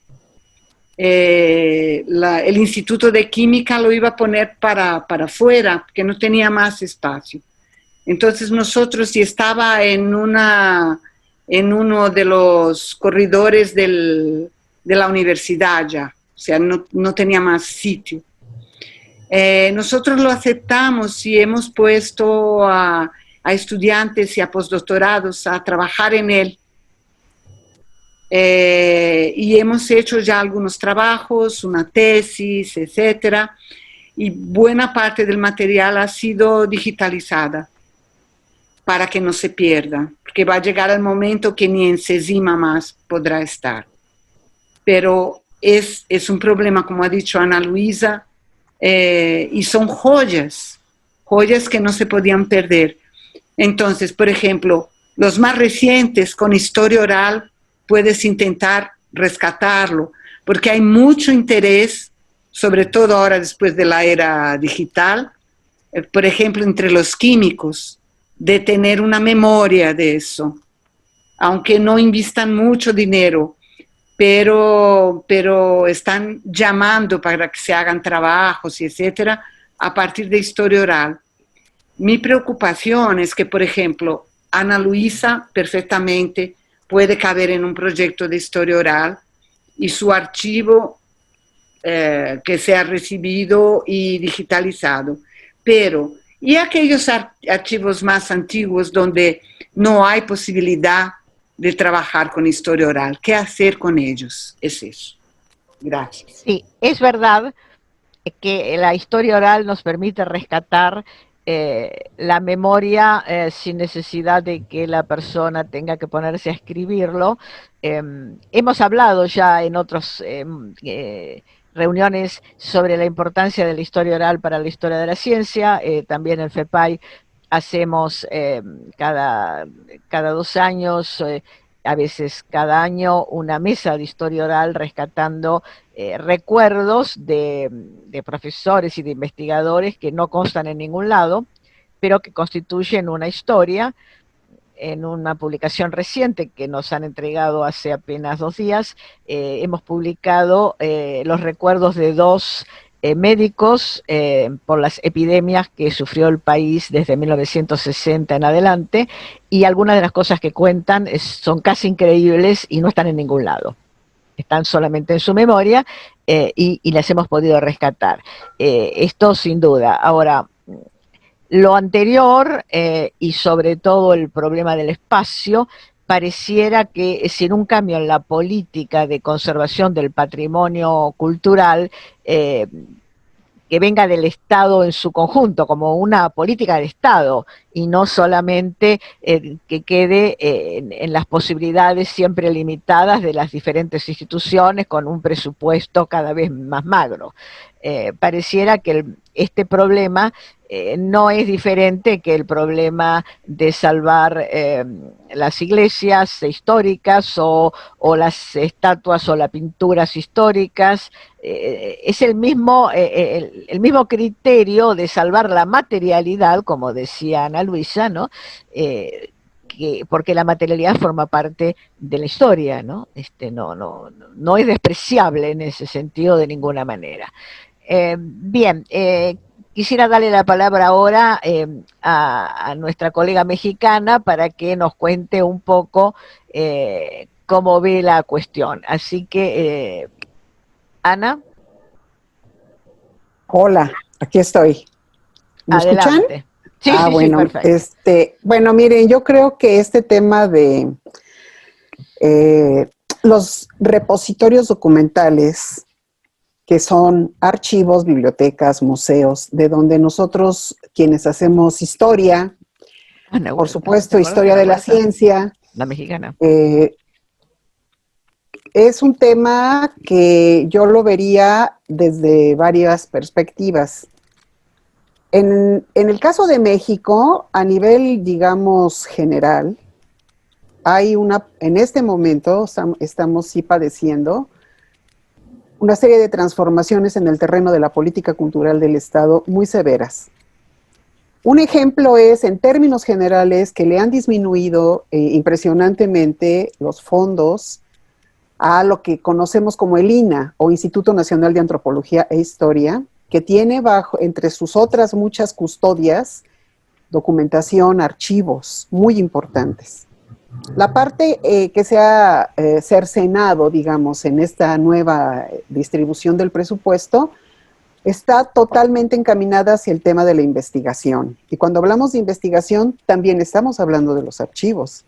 El Instituto de Química lo iba a poner para afuera, porque no tenía más espacio. Entonces nosotros, si estaba en uno de los corredores de la universidad ya, o sea, no tenía más sitio. Nosotros lo aceptamos y hemos puesto a estudiantes y a postdoctorados a trabajar en él. Y hemos hecho ya algunos trabajos, una tesis, etcétera, y buena parte del material ha sido digitalizada para que no se pierda, porque va a llegar el momento que ni en CESIMA más podrá estar. Pero es un problema, como ha dicho Ana Luisa, y son joyas que no se podían perder. Entonces, por ejemplo, los más recientes con historia oral, puedes intentar rescatarlo, porque hay mucho interés, sobre todo ahora después de la era digital, por ejemplo, entre los químicos, de tener una memoria de eso, aunque no invistan mucho dinero, pero están llamando para que se hagan trabajos y etcétera, a partir de historia oral. Mi preocupación es que, por ejemplo, Ana Luisa perfectamente puede caber en un proyecto de historia oral y su archivo que sea recibido y digitalizado. Pero, ¿y aquellos archivos más antiguos donde no hay posibilidad de trabajar con historia oral? ¿Qué hacer con ellos? Es eso. Gracias. Sí, es verdad que la historia oral nos permite rescatar la memoria sin necesidad de que la persona tenga que ponerse a escribirlo. Hemos hablado ya en otras reuniones sobre la importancia de la historia oral para la historia de la ciencia. También en FEPAI hacemos cada 2 años, a veces cada año, una mesa de historia oral rescatando recuerdos de profesores y de investigadores que no constan en ningún lado, pero que constituyen una historia. En una publicación reciente que nos han entregado hace apenas 2 días, hemos publicado los recuerdos de 2 médicos por las epidemias que sufrió el país desde 1960 en adelante, y algunas de las cosas que cuentan son casi increíbles y no están en ningún lado. Están solamente en su memoria y las hemos podido rescatar. Esto sin duda. Ahora, lo anterior y sobre todo el problema del espacio, pareciera que sin un cambio en la política de conservación del patrimonio cultural, que venga del Estado en su conjunto, como una política del Estado, y no solamente que quede en las posibilidades siempre limitadas de las diferentes instituciones con un presupuesto cada vez más magro. Pareciera que este problema no es diferente que el problema de salvar las iglesias históricas o las estatuas o las pinturas históricas. Es el mismo criterio de salvar la materialidad, como decía Ana Luisa, ¿no? Porque la materialidad forma parte de la historia, ¿no? No es despreciable en ese sentido de ninguna manera. Bien, quisiera darle la palabra ahora a nuestra colega mexicana para que nos cuente un poco cómo ve la cuestión. Así que, Ana. Hola, aquí estoy. ¿Me escuchan? Sí, sí, bueno, sí, perfecto. Bueno, miren, yo creo que este tema de los repositorios documentales, que son archivos, bibliotecas, museos, de donde nosotros, quienes hacemos historia, por supuesto, historia de la ciencia, la mexicana, es un tema que yo lo vería desde varias perspectivas. En el caso de México, a nivel, digamos, general, hay en este momento estamos sí padeciendo una serie de transformaciones en el terreno de la política cultural del Estado muy severas. Un ejemplo es, en términos generales, que le han disminuido impresionantemente los fondos a lo que conocemos como el INAH, o Instituto Nacional de Antropología e Historia, que tiene entre sus otras muchas custodias, documentación, archivos muy importantes. La parte que se ha cercenado, digamos, en esta nueva distribución del presupuesto, está totalmente encaminada hacia el tema de la investigación. Y cuando hablamos de investigación, también estamos hablando de los archivos.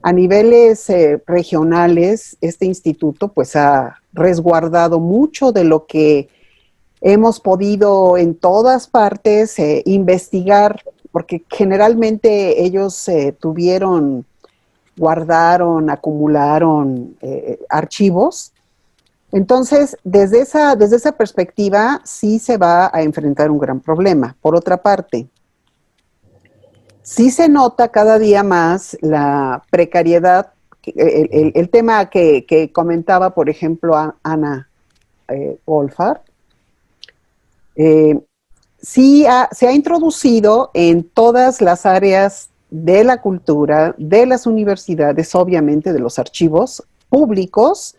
A niveles regionales, este instituto pues ha resguardado mucho de lo que hemos podido en todas partes investigar, porque generalmente ellos guardaron, acumularon archivos. Entonces, desde esa perspectiva, sí se va a enfrentar un gran problema. Por otra parte, sí se nota cada día más la precariedad, el tema que comentaba, por ejemplo, Ana Wolfart, se ha introducido en todas las áreas de la cultura, de las universidades, obviamente de los archivos públicos,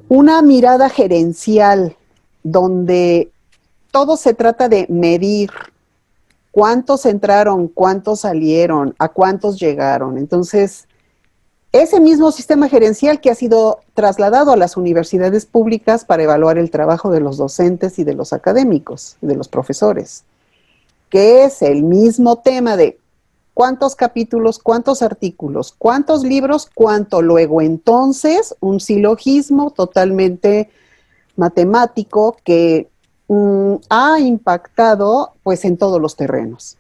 una mirada gerencial donde todo se trata de medir cuántos entraron, cuántos salieron, a cuántos llegaron. Entonces, ese mismo sistema gerencial que ha sido trasladado a las universidades públicas para evaluar el trabajo de los docentes y de los académicos, de los profesores, que es el mismo tema de cuántos capítulos, cuántos artículos, cuántos libros, cuánto luego. Entonces, un silogismo totalmente matemático que ha impactado pues en todos los terrenos.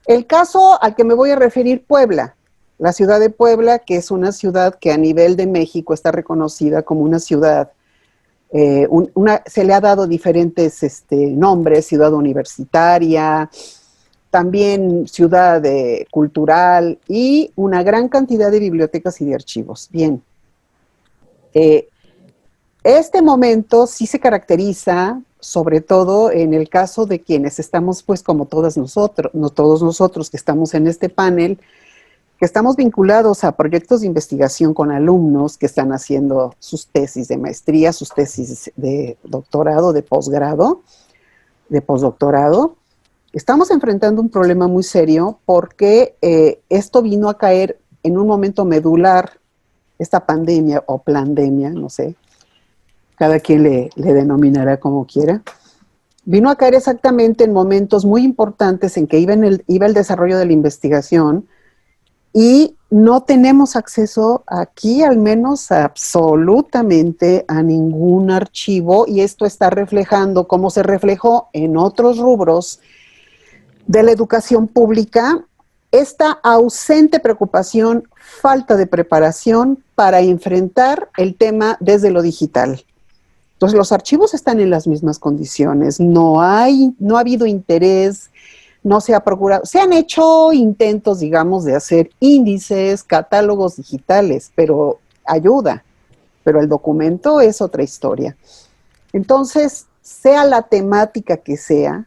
El caso al que me voy a referir, Puebla. La ciudad de Puebla, que es una ciudad que a nivel de México está reconocida como una ciudad, se le ha dado diferentes nombres, ciudad universitaria, también ciudad cultural y una gran cantidad de bibliotecas y de archivos. Bien, este momento sí se caracteriza, sobre todo en el caso de quienes estamos, pues como todos nosotros que estamos en este panel, que estamos vinculados a proyectos de investigación con alumnos que están haciendo sus tesis de maestría, sus tesis de doctorado, de posgrado, de postdoctorado. Estamos enfrentando un problema muy serio porque esto vino a caer en un momento medular, esta pandemia o plandemia, no sé, cada quien le denominará como quiera, vino a caer exactamente en momentos muy importantes en que iba el desarrollo de la investigación y no tenemos acceso aquí, al menos absolutamente, a ningún archivo, y esto está reflejando, como se reflejó en otros rubros de la educación pública, esta ausente preocupación, falta de preparación para enfrentar el tema desde lo digital. Entonces, los archivos están en las mismas condiciones, no ha habido interés, no se ha procurado, se han hecho intentos, digamos, de hacer índices, catálogos digitales, pero ayuda, pero el documento es otra historia. Entonces, sea la temática que sea,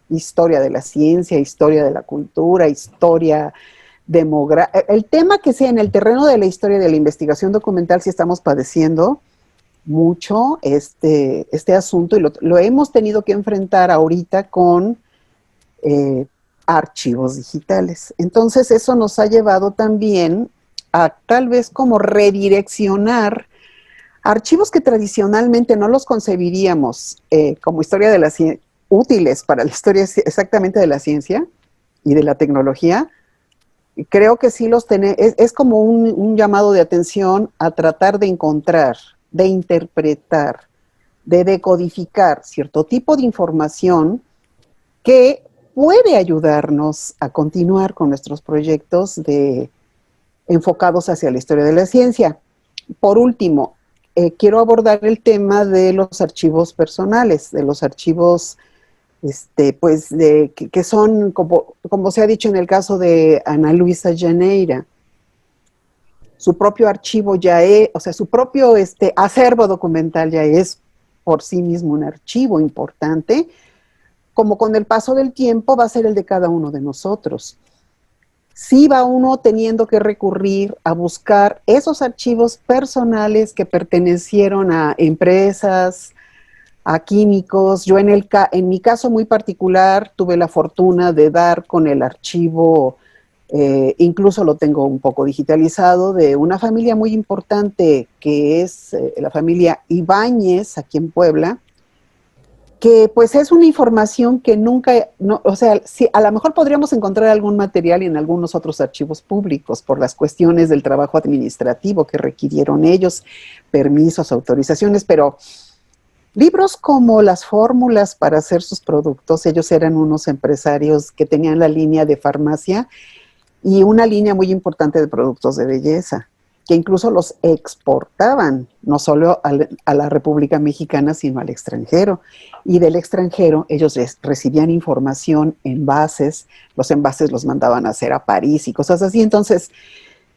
historia de la ciencia, historia de la cultura, historia demográfica, el tema que sea en el terreno de la historia de la investigación documental, si estamos padeciendo mucho este asunto, y lo hemos tenido que enfrentar ahorita con archivos digitales. Entonces eso nos ha llevado también a tal vez como redireccionar archivos que tradicionalmente no los concebiríamos como historia de la ciencia, útiles para la historia exactamente de la ciencia y de la tecnología. Creo que sí los tenemos, es como un llamado de atención a tratar de encontrar, de interpretar, de decodificar cierto tipo de información que puede ayudarnos a continuar con nuestros proyectos enfocados hacia la historia de la ciencia. Por último, quiero abordar el tema de los archivos personales, de los archivos pues que son, como se ha dicho en el caso de Ana Luisa Llaneira, su propio archivo ya es, o sea, su propio acervo documental ya es por sí mismo un archivo importante, como con el paso del tiempo va a ser el de cada uno de nosotros. Sí va uno teniendo que recurrir a buscar esos archivos personales que pertenecieron a empresas, a químicos. Yo en mi caso muy particular tuve la fortuna de dar con el archivo, incluso lo tengo un poco digitalizado, de una familia muy importante que es la familia Ibáñez aquí en Puebla, que pues es una información que nunca, no, o sea, sí, a lo mejor podríamos encontrar algún material en algunos otros archivos públicos por las cuestiones del trabajo administrativo que requirieron ellos, permisos, autorizaciones, pero libros como las fórmulas para hacer sus productos, ellos eran unos empresarios que tenían la línea de farmacia y una línea muy importante de productos de belleza, que incluso los exportaban, no solo a la República Mexicana, sino al extranjero. Y del extranjero ellos recibían información, envases, los envases los mandaban a hacer a París y cosas así. Entonces,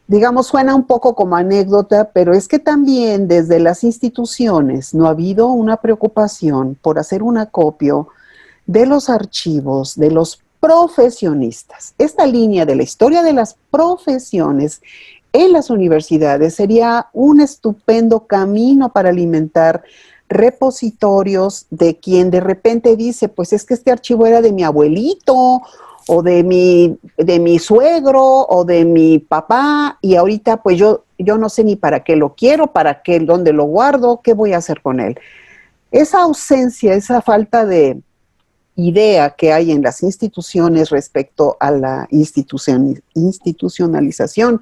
digamos, suena un poco como anécdota, pero es que también desde las instituciones no ha habido una preocupación por hacer un acopio de los archivos de los profesionistas. Esta línea de la historia de las profesiones en las universidades sería un estupendo camino para alimentar repositorios de quien de repente dice, pues es que este archivo era de mi abuelito o de mi suegro o de mi papá y ahorita pues yo no sé ni para qué lo quiero, para qué, dónde lo guardo, qué voy a hacer con él. Esa ausencia, esa falta de idea que hay en las instituciones respecto a la institucionalización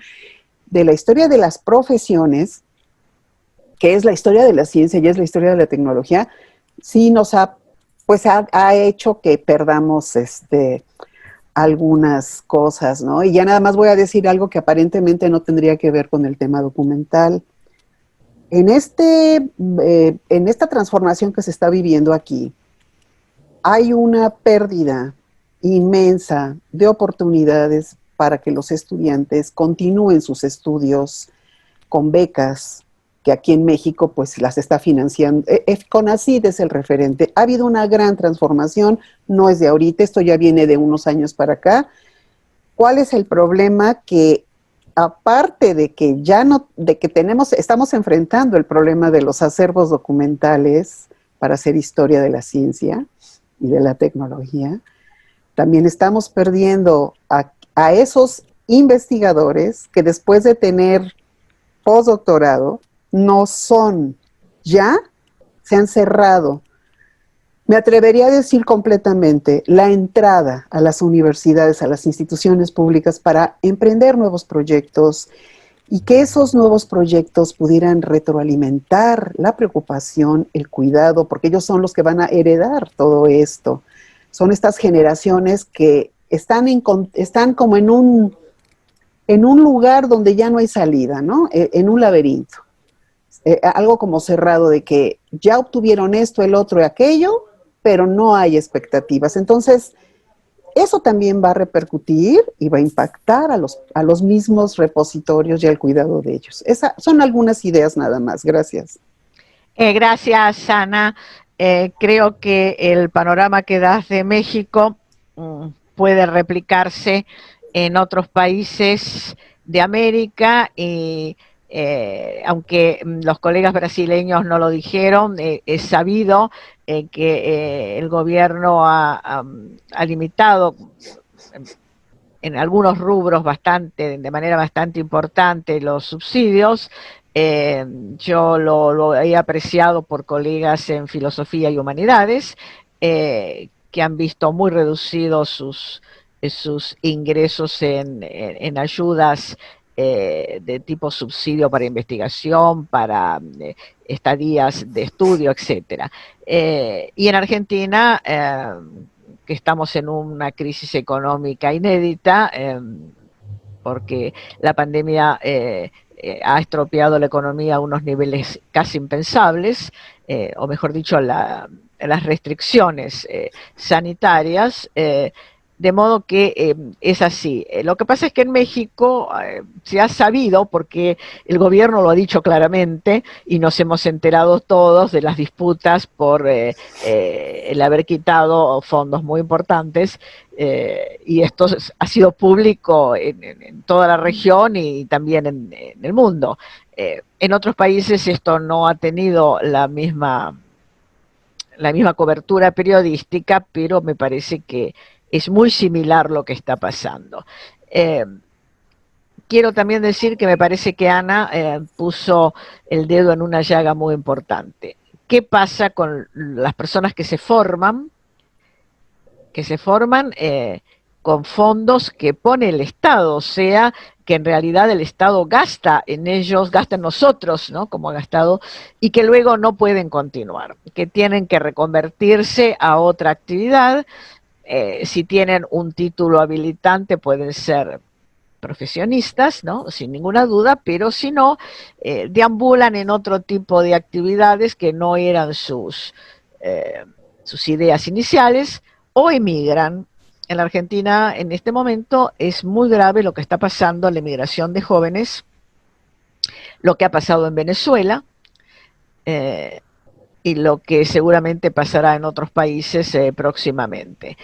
de la historia de las profesiones, que es la historia de la ciencia y es la historia de la tecnología, sí nos ha hecho que perdamos algunas cosas, ¿no? Y ya nada más voy a decir algo que aparentemente no tendría que ver con el tema documental. En esta transformación que se está viviendo aquí, hay una pérdida inmensa de oportunidades para que los estudiantes continúen sus estudios con becas, que aquí en México pues las está financiando. CONACYT es el referente. Ha habido una gran transformación, no es de ahorita, esto ya viene de unos años para acá. ¿Cuál es el problema? Que aparte de que estamos enfrentando el problema de los acervos documentales para hacer historia de la ciencia y de la tecnología, también estamos perdiendo a esos investigadores que después de tener postdoctorado no son, ya se han cerrado Me atrevería a decir completamente la entrada a las universidades, a las instituciones públicas para emprender nuevos proyectos y que esos nuevos proyectos pudieran retroalimentar la preocupación, el cuidado, porque ellos son los que van a heredar todo esto. Son estas generaciones que están como en un lugar donde ya no hay salida, ¿no? En un laberinto. Algo como cerrado de que ya obtuvieron esto, el otro y aquello, pero no hay expectativas. Entonces, eso también va a repercutir y va a impactar a los mismos repositorios y al cuidado de ellos. Esas son algunas ideas nada más. Gracias. Gracias, Ana. Creo que el panorama que das de México puede replicarse en otros países de América y aunque los colegas brasileños no lo dijeron, es sabido que el gobierno ha limitado en algunos rubros de manera bastante importante los subsidios. Yo lo he apreciado por colegas en filosofía y humanidades que han visto muy reducidos sus ingresos en ayudas de tipo subsidio para investigación, para estadías de estudio, etcétera. Y en Argentina, que estamos en una crisis económica inédita, porque la pandemia ha estropeado la economía a unos niveles casi impensables, o mejor dicho, las restricciones sanitarias, de modo que es así. Lo que pasa es que en México se ha sabido, porque el gobierno lo ha dicho claramente, y nos hemos enterado todos de las disputas por el haber quitado fondos muy importantes, y esto ha sido público en toda la región y también en el mundo. En otros países esto no ha tenido la misma cobertura periodística, pero me parece que es muy similar lo que está pasando. Quiero también decir que me parece que Ana puso el dedo en una llaga muy importante. ¿Qué pasa con las personas que se forman con fondos que pone el Estado? O sea, que en realidad el Estado gasta en ellos, gasta en nosotros, ¿no? Como ha gastado, y que luego no pueden continuar, que tienen que reconvertirse a otra actividad. Si tienen un título habilitante pueden ser profesionistas, ¿no? Sin ninguna duda, pero si no, deambulan en otro tipo de actividades que no eran sus ideas iniciales, o emigran. En la Argentina en este momento es muy grave lo que está pasando, la emigración de jóvenes, lo que ha pasado en Venezuela, y lo que seguramente pasará en otros países próximamente.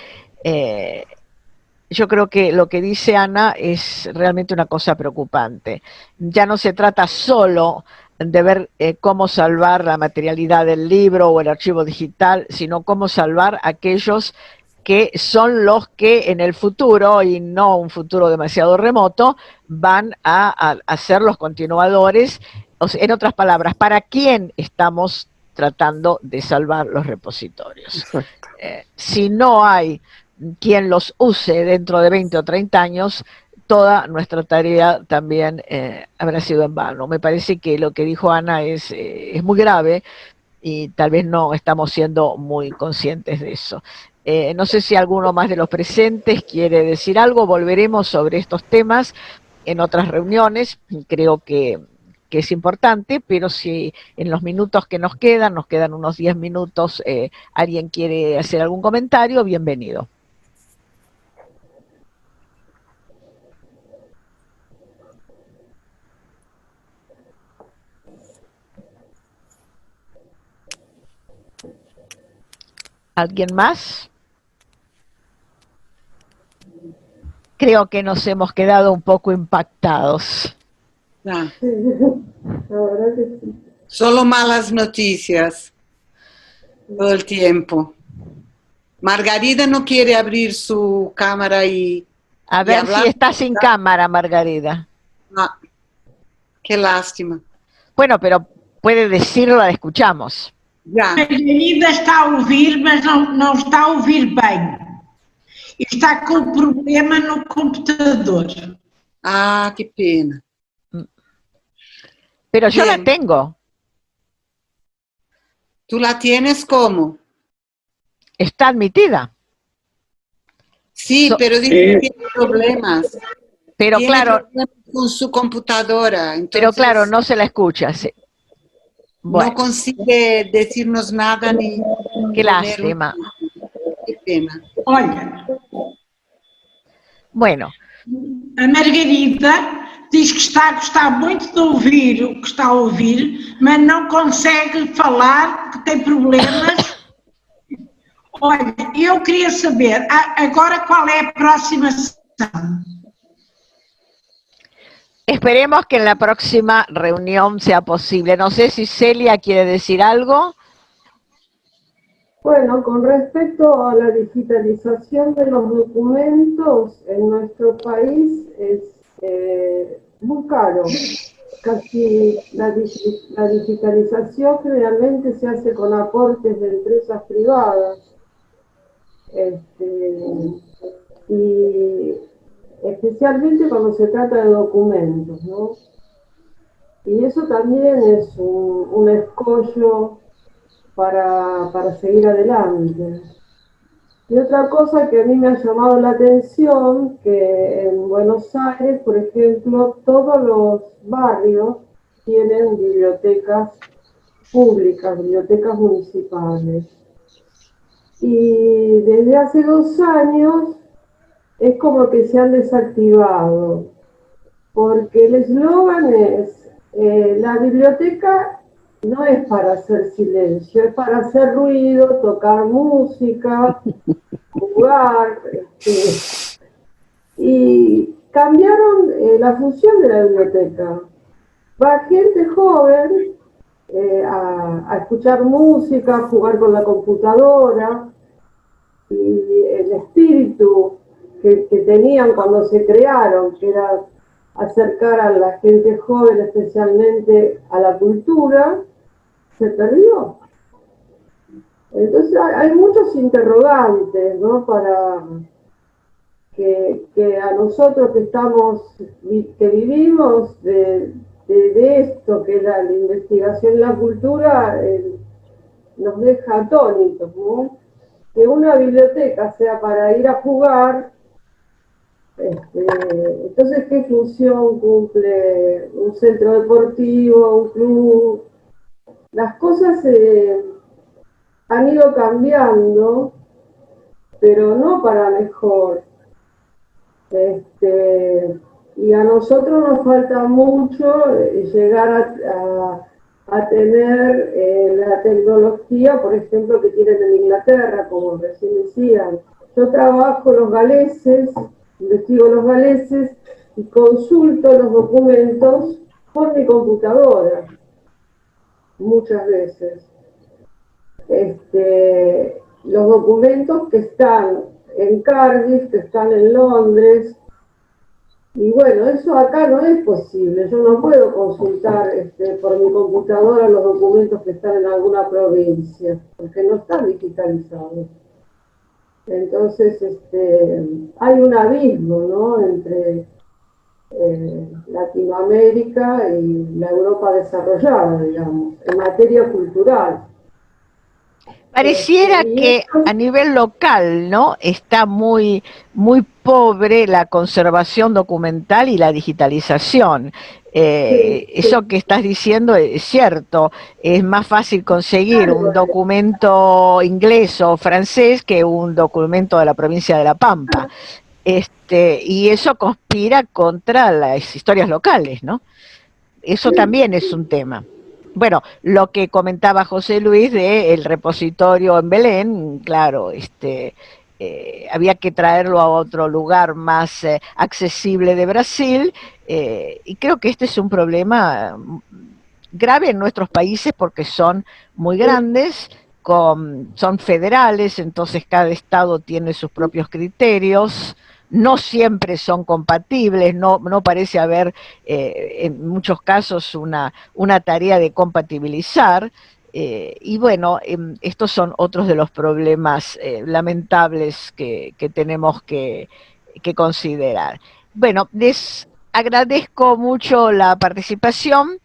Yo creo que lo que dice Ana es realmente una cosa preocupante. Ya no se trata solo de ver cómo salvar la materialidad del libro o el archivo digital, sino cómo salvar a aquellos que son los que en el futuro, y no un futuro demasiado remoto, van a ser los continuadores. O sea, en otras palabras, ¿para quién estamos tratando de salvar los repositorios? Si no hay quien los use dentro de 20 o 30 años, toda nuestra tarea también habrá sido en vano. Me parece que lo que dijo Ana es muy grave y tal vez no estamos siendo muy conscientes de eso. No sé si alguno más de los presentes quiere decir algo. Volveremos sobre estos temas en otras reuniones. Creo que es importante, pero si en los minutos que nos quedan unos 10 minutos, alguien quiere hacer algún comentario, bienvenido. ¿Alguien más? Creo que nos hemos quedado un poco impactados. Ah, Sí, la verdad que sí. solo malas noticias todo el tiempo. Margarida no quiere abrir su cámara y A ver hablar. si está sin cámara, Margarida. Ah, qué lástima. Bueno, pero puede decirlo, la escuchamos. Já. Margarida está a ouvir, mas não está a ouvir bem. E está com problema no computador. Ah, qué pena. Pero yo la Bien. tengo. ¿Tú la tienes cómo? Está admitida. Sí, pero dice que tiene problemas. Pero Tiene claro, problemas con su computadora. pero Entonces, claro, no se la escucha. Sí. Bueno, no consigue decirnos nada ni qué poner un... lástima. Qué pena. Olha, Bueno, a Margarida diz que está a gostar muito de ouvir o que está a ouvir, mas não consegue falar, que tem problemas. Olha, eu queria saber, agora qual é a próxima sessão? esperemos que en la próxima reunión sea posible. No sé si Celia quiere decir algo. Bueno, con respecto a la digitalización de los documentos en nuestro país es muy caro. Casi la digitalización generalmente se hace con aportes de empresas privadas. Y especialmente cuando se trata de documentos, ¿no? Y eso también es un escollo para seguir adelante. Y otra cosa que a mí me ha llamado la atención, que en Buenos Aires, por ejemplo, todos los barrios tienen bibliotecas públicas, bibliotecas municipales. Y desde hace 2 años es como que se han desactivado, porque el eslogan es, la biblioteca no es para hacer silencio, es para hacer ruido, tocar música, jugar, y cambiaron la función de la biblioteca. Va gente joven a escuchar música, a jugar con la computadora, y el espíritu que tenían cuando se crearon, que era acercar a la gente joven especialmente a la cultura, se perdió. Entonces hay muchos interrogantes, ¿no? Para que a nosotros que vivimos de esto, que es la investigación y la cultura, nos deja atónitos, ¿no? Que una biblioteca sea para ir a jugar, entonces, ¿qué función cumple un centro deportivo, un club? Las cosas han ido cambiando, pero no para mejor. Y a nosotros nos falta mucho llegar a tener la tecnología, por ejemplo, que tienen en Inglaterra, como recién decían. Yo trabajo los galeses, investigo los galeses y consulto los documentos por mi computadora, muchas veces. Los documentos que están en Cardiff, que están en Londres, y bueno, eso acá no es posible. Yo no puedo consultar por mi computadora los documentos que están en alguna provincia, porque no están digitalizados. Entonces, hay un abismo, ¿no?, entre Latinoamérica y la Europa desarrollada, digamos, en materia cultural. Pareciera que a nivel local, ¿no?, está muy, muy pobre la conservación documental y la digitalización. Eso que estás diciendo es cierto, es más fácil conseguir un documento inglés o francés que un documento de la provincia de La Pampa. Y eso conspira contra las historias locales, ¿no? Eso también es un tema. Bueno, lo que comentaba José Luis del repositorio en Belén, claro, había que traerlo a otro lugar más accesible de Brasil, y creo que este es un problema grave en nuestros países porque son muy grandes, son federales, entonces cada estado tiene sus propios criterios, no siempre son compatibles, no parece haber en muchos casos una tarea de compatibilizar, Y bueno, estos son otros de los problemas lamentables que tenemos que considerar. Bueno, les agradezco mucho la participación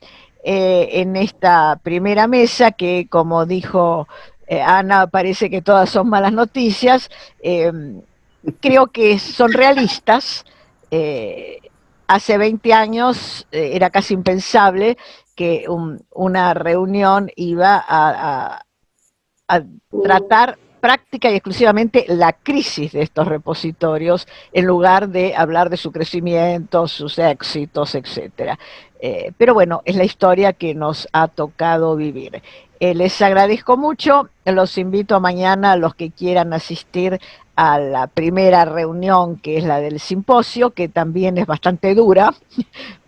en esta primera mesa que, como dijo Ana, parece que todas son malas noticias. Creo que son realistas. Hace 20 años era casi impensable que una reunión iba a tratar práctica y exclusivamente la crisis de estos repositorios en lugar de hablar de su crecimiento, sus éxitos, etcétera. Pero bueno, es la historia que nos ha tocado vivir. Les agradezco mucho, los invito mañana a los que quieran asistir a la primera reunión, que es la del simposio, que también es bastante dura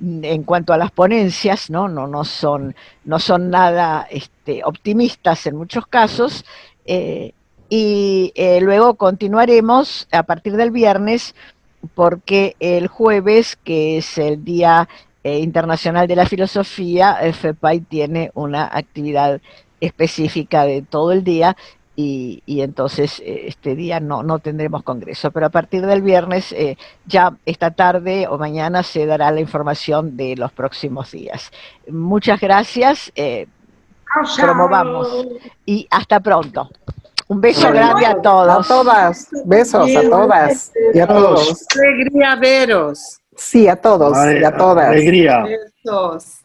en cuanto a las ponencias, no son nada optimistas en muchos casos, y luego continuaremos a partir del viernes, porque el jueves, que es el Día Internacional de la Filosofía, el FEPAI tiene una actividad específica de todo el día, y entonces este día no tendremos congreso, pero a partir del viernes, ya esta tarde o mañana se dará la información de los próximos días. Muchas gracias, promovamos, y hasta pronto. Un beso grande a todos. A todas, besos a todas y a todos. Alegría veros. Sí, a todos y a todas. Alegría. Besos.